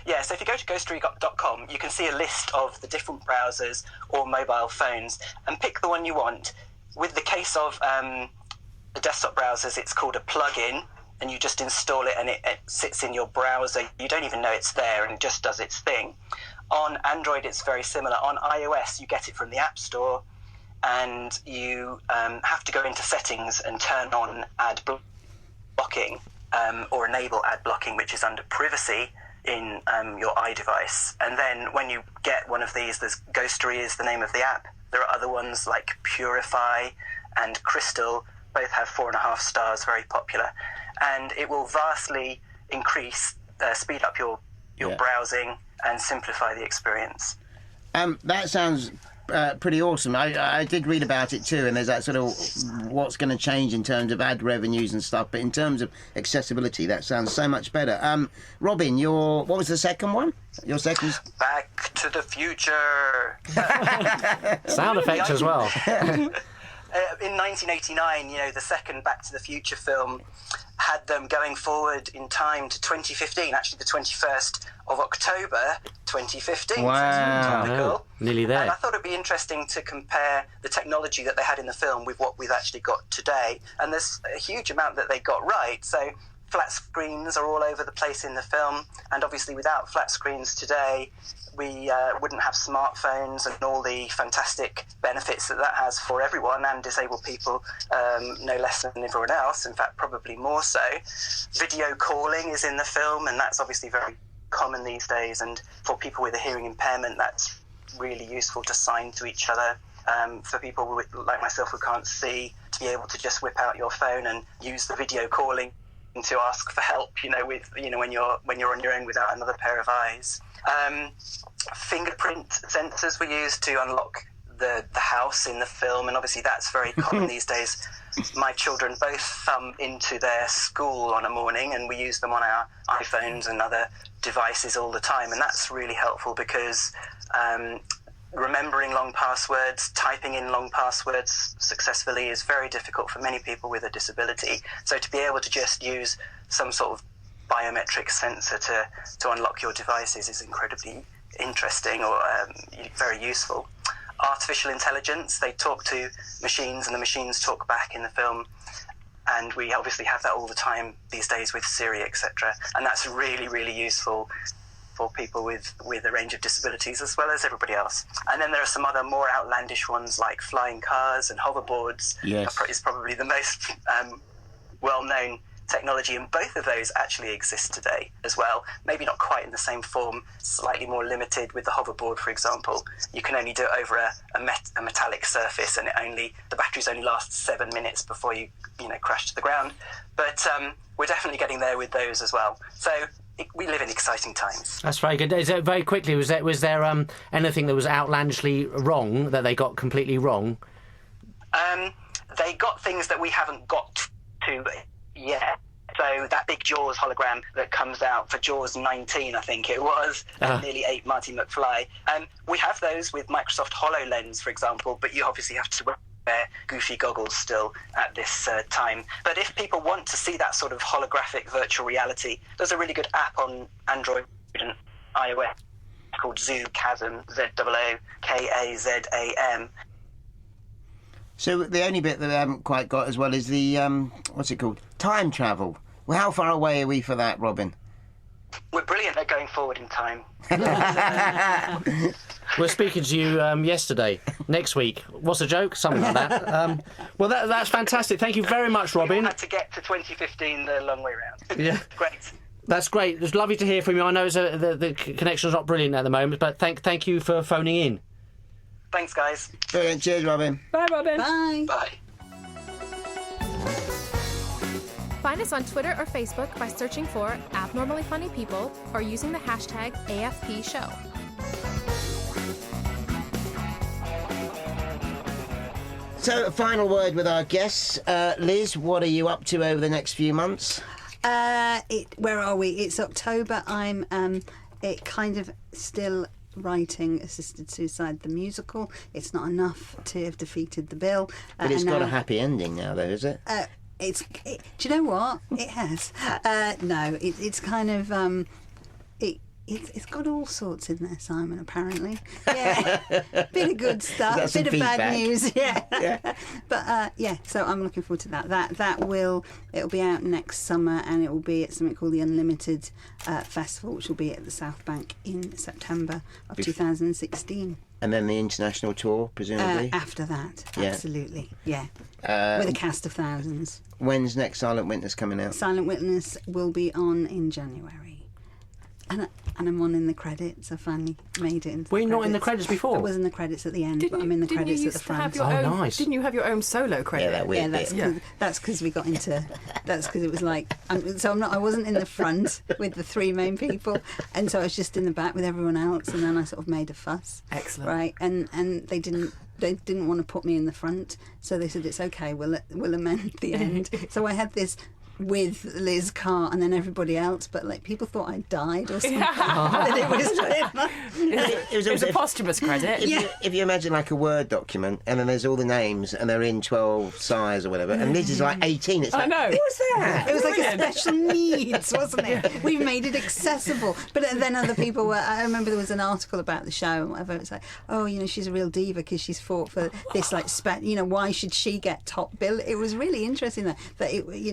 Yeah, so if you go to ghostery.com, you can see a list of the different browsers or mobile phones and pick the one you want. With the case of the desktop browsers, it's called a plugin, and you just install it and it sits in your browser. You don't even know it's there, and it just does its thing. On Android, it's very similar. On iOS, you get it from the App Store, and you have to go into settings and turn on ad blocking or enable ad blocking, which is under privacy in your iDevice. And then when you get one of these, there's Ghostery is the name of the app. There are other ones like Purify and Crystal, both have 4.5 stars, very popular. And it will vastly speed up your browsing and simplify the experience.
That sounds pretty awesome. I did read about it too, and there's that sort of what's going to change in terms of ad revenues and stuff, but in terms of accessibility, that sounds so much better. Robin, what was the second one? Your second?
Back to the Future.
Sound effects as well.
In 1989, the second Back to the Future film had them going forward in time to 2015, actually the 21st of October 2015.
Wow.
So cool.
Nearly there.
And I thought it'd be interesting to compare the technology that they had in the film with what we've actually got today. And there's a huge amount that they got right. So flat screens are all over the place in the film, and obviously without flat screens today, we wouldn't have smartphones and all the fantastic benefits that has for everyone, and disabled people no less than everyone else, in fact probably more so. Video calling is in the film, and that's obviously very common these days, and for people with a hearing impairment, that's really useful to sign to each other. For people like myself who can't see, to be able to just whip out your phone and use the video calling to ask for help, when you're on your own without another pair of eyes. Fingerprint sensors were used to unlock the house in the film, and obviously that's very common these days. My children both thumb into their school on a morning, and we use them on our iPhones and other devices all the time, and that's really helpful because remembering long passwords, typing in long passwords successfully is very difficult for many people with a disability. So to be able to just use some sort of biometric sensor to unlock your devices is incredibly interesting or very useful. Artificial intelligence, they talk to machines and the machines talk back in the film, and we obviously have that all the time these days with Siri, etc. And that's really, really useful for people with a range of disabilities as well as everybody else. And then there are some other more outlandish ones like flying cars and hoverboards.
Yes.
Is probably the most well-known technology, and both of those actually exist today as well. Maybe not quite in the same form, slightly more limited with the hoverboard, for example. You can only do it over a metallic surface, and the batteries only last 7 minutes before you crash to the ground. But we're definitely getting there with those as well. So we live in exciting times.
That's very good. Very quickly, was there anything that was outlandishly wrong that they got completely wrong?
They got things that we haven't got to yet. So that big Jaws hologram that comes out for Jaws 19, I think it was, that nearly ate Marty McFly. We have those with Microsoft HoloLens, for example, but you obviously have to wear wear goofy goggles still at this time. But if people want to see that sort of holographic virtual reality, there's a really good app on Android and iOS called Zookazam, Zookazam.
So the only bit that I haven't quite got as well is the, what's it called? Time travel. Well, how far away are we for that, Robin?
We're brilliant at going forward in time.
We're speaking to you yesterday. Next week. What's a joke? Something like that. Well, that's fantastic. Thank you very much,
We
Robin.
had to get to 2015 the long way round.
Yeah.
Great.
That's great. It's lovely to hear from you. I know the connection's not brilliant at the moment, but thank you for phoning in.
Thanks, guys.
Brilliant. Cheers, Robin.
Bye, Robin.
Bye.
Bye.
Find us on Twitter or Facebook by searching for Abnormally Funny People or using the hashtag AFPShow.
So, a final word with our guests. Liz, what are you up to over the next few months?
Where are we? It's October. I'm kind of still writing Assisted Suicide the musical. It's not enough to have defeated the bill.
But it's
and
got
now-
a happy ending now, though, is it?
do you know what? It has. No, it's kind of it's got all sorts in there, Simon. Apparently, yeah, bit of good stuff,
Is that
bit
some
of bad
feedback?
news, yeah.
Yeah.
But yeah, so I'm looking forward to that. It'll be out next summer, and it will be at something called the Unlimited Festival, which will be at the South Bank in September of 2016.
And then the international tour, presumably.
After that,
Yeah.
absolutely, yeah, with a cast of thousands.
When's next Silent Witness coming out?
Silent Witness will be on in January. And I'm on in the credits. I finally made it into
Were you
the
not in the credits before?
I was in the credits at the end, but I'm in the credits at the front.
Nice.
Didn't you have your own solo credit?
Yeah, that weird bit.
That's because we got into. That's because it was like. I wasn't in the front with the three main people, and so I was just in the back with everyone else, and then I sort of made a fuss.
Excellent.
Right, and they didn't want to put me in the front, so they said it's okay. We'll amend the end. So I had this with Liz Carr and then everybody else, but like people thought I died or something. And it was
It was a posthumous credit.
If you imagine like a Word document and then there's all the names and they're in 12 size or whatever, and Liz is like 18, it's like,
I know.
what's that?
It was like a special needs, wasn't it? We've made it accessible. But then other people were. I remember there was an article about the show and whatever. It's like, oh, she's a real diva because she's fought for this, like, why should she get top bill? It was really interesting that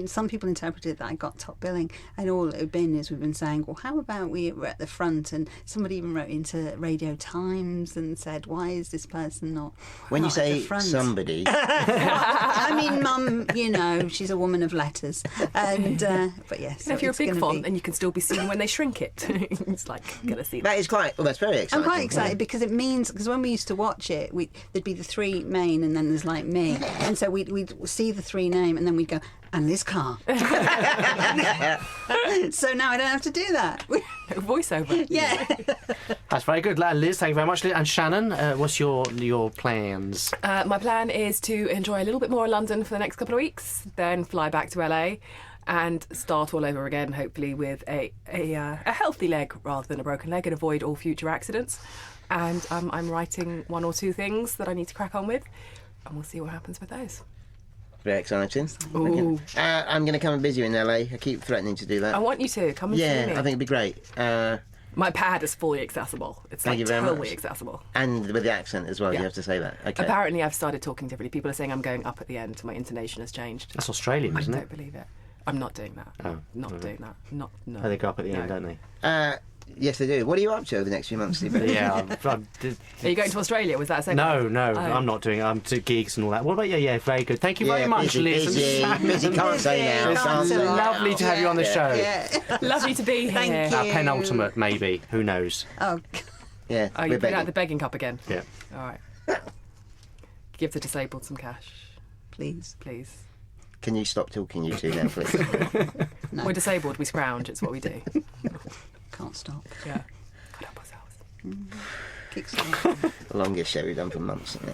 some people interpreted that I got top billing, and all it had been is we've been saying, well, how about we were at the front? And somebody even wrote into Radio Times and said, why is this person not?
When you
not at
say
the front?
somebody,
I mean, Mum, she's a woman of letters, and but yes.
And if you're a big font, then you can still be seen when they shrink it. It's like, gonna see that.
that is that's very exciting.
I'm quite excited because it means, because when we used to watch it, there'd be the three main and then there's like me, and so we'd see the three name and then we'd go, and Liz Carr. So now I don't have to do that.
Voiceover.
Yeah.
That's very good. Liz, thank you very much. And Shannon, what's your plans?
My plan is to enjoy a little bit more of London for the next couple of weeks, then fly back to LA and start all over again, hopefully with a healthy leg rather than a broken leg, and avoid all future accidents. And I'm writing one or two things that I need to crack on with, and we'll see what happens with those.
Very exciting.
Ooh.
I'm going to come and visit you in LA. I keep threatening to do that.
I want you to come and see me.
I think it'd be great.
My pad is fully accessible. It's
Thank
like
you very
totally
much.
accessible.
And with the accent as well,
Yeah.
you have to say that. Okay.
Apparently, I've started talking differently. People are saying I'm going up at the end. My intonation has changed.
That's Australian,
I
isn't
don't
it?
believe it. I'm not doing that.
Oh,
Not doing that. No.
Oh, they go up at the end, don't they?
Yes, they do. What are you up to over the next few months, Steve?
Yeah.
Are you going to Australia? Was that a segment?
No,
Oh.
I'm not doing it. I'm to gigs and all that. What about you? Yeah, very good. Thank you very much, Liz. and Shannon.
busy, can't say now.
It's
Can't say now.
lovely to have you on the show.
Yeah.
Lovely to be here.
Thank
Our
you.
penultimate, maybe. Who knows?
Oh,
Yeah,
Oh,
we're
you're putting out
begging.
the begging cup again?
Yeah.
All right. Give the disabled some cash,
please.
please.
Can you stop talking, you two, now, please?
No,
We're disabled, we scrounge. It's what we do.
can't stop.
Yeah. God help ourselves.
Kickstart.
The longest show we've done for months, isn't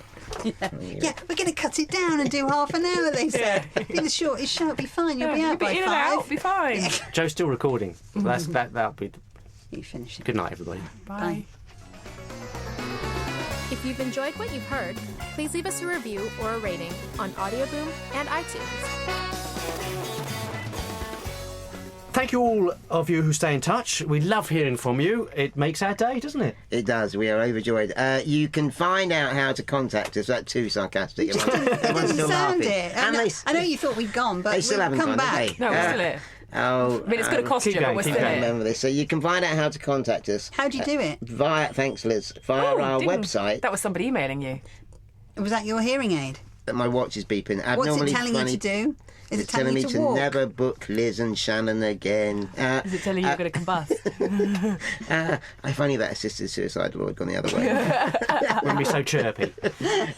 it?
Yeah, we're going to cut it down and do half an hour, they said. Be the shortest show, it'll be fine. You'll be out by
in and
5.
out, be fine.
Joe's still recording. So that'll be.
You finish it.
Good night, everybody.
Bye.
If you've enjoyed what you've heard, please leave us a review or a rating on Audioboom and iTunes.
Thank you all of you who stay in touch. We love hearing from you. It makes our day, doesn't it?
It does. We are overjoyed. You can find out how to contact us. That's too sarcastic.
It didn't
still
sound
laughing.
it.
And
I know you thought we'd gone, but
they still
we've
haven't
come
gone,
back.
have they?
No, we're still here.
Oh,
I mean, it's going to cost you, but we're
keep
still
going.
here.
remember this. So you can find out how to contact us
How do you do it?
via, thanks Liz, via our
ding.
website.
That was somebody emailing you.
Was that your hearing aid?
My watch is beeping.
What's it
Abnormally
telling
funny.
you to do? Is it
It's telling me
you
to
walk?
never book Liz and Shannon again.
Is it telling you you're going to combust?
If only that assisted suicide law had gone the other way.
Wouldn't be so chirpy.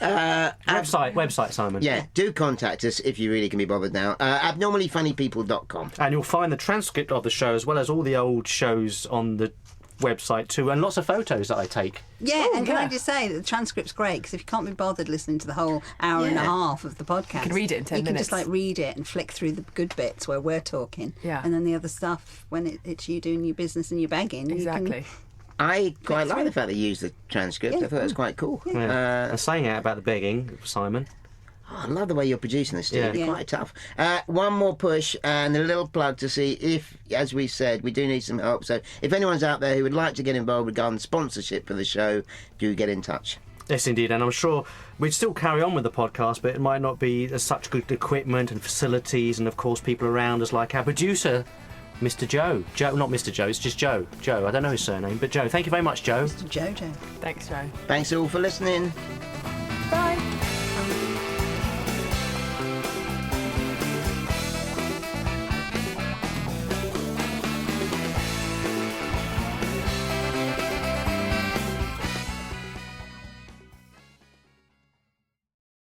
Website, Simon.
Yeah, do contact us if you really can be bothered now. Abnormallyfunnypeople.com.
And you'll find the transcript of the show as well as all the old shows on the website too, and lots of photos that I take.
Yeah,
Oh,
and can I
yeah.
just say that the transcript's great, because if you can't be bothered listening to the whole hour and a half of the podcast,
You can read it in 10
You can
minutes.
just like read it and flick through the good bits where we're talking,
Yeah.
and then the other stuff when it's you doing your business and your bagging.
Exactly.
I quite like the fact that you used the transcript.
Yeah.
I thought it was quite cool.
Yeah. And saying out about the begging, Simon.
Oh, I love the way you're producing this, Steve.
Yeah.
It's
Yeah.
quite tough. One more push and a little plug to see if, as we said, we do need some help. So if anyone's out there who would like to get involved regarding sponsorship for the show, do get in touch.
Yes, indeed, and I'm sure we'd still carry on with the podcast, but it might not be such good equipment and facilities, and of course people around us like our producer, Mr. Joe. Joe, not Mr. Joe, it's just Joe. Joe, I don't know his surname, but Joe. Thank you very much, Joe.
Jojo.
Thanks, Joe.
Thanks all for listening.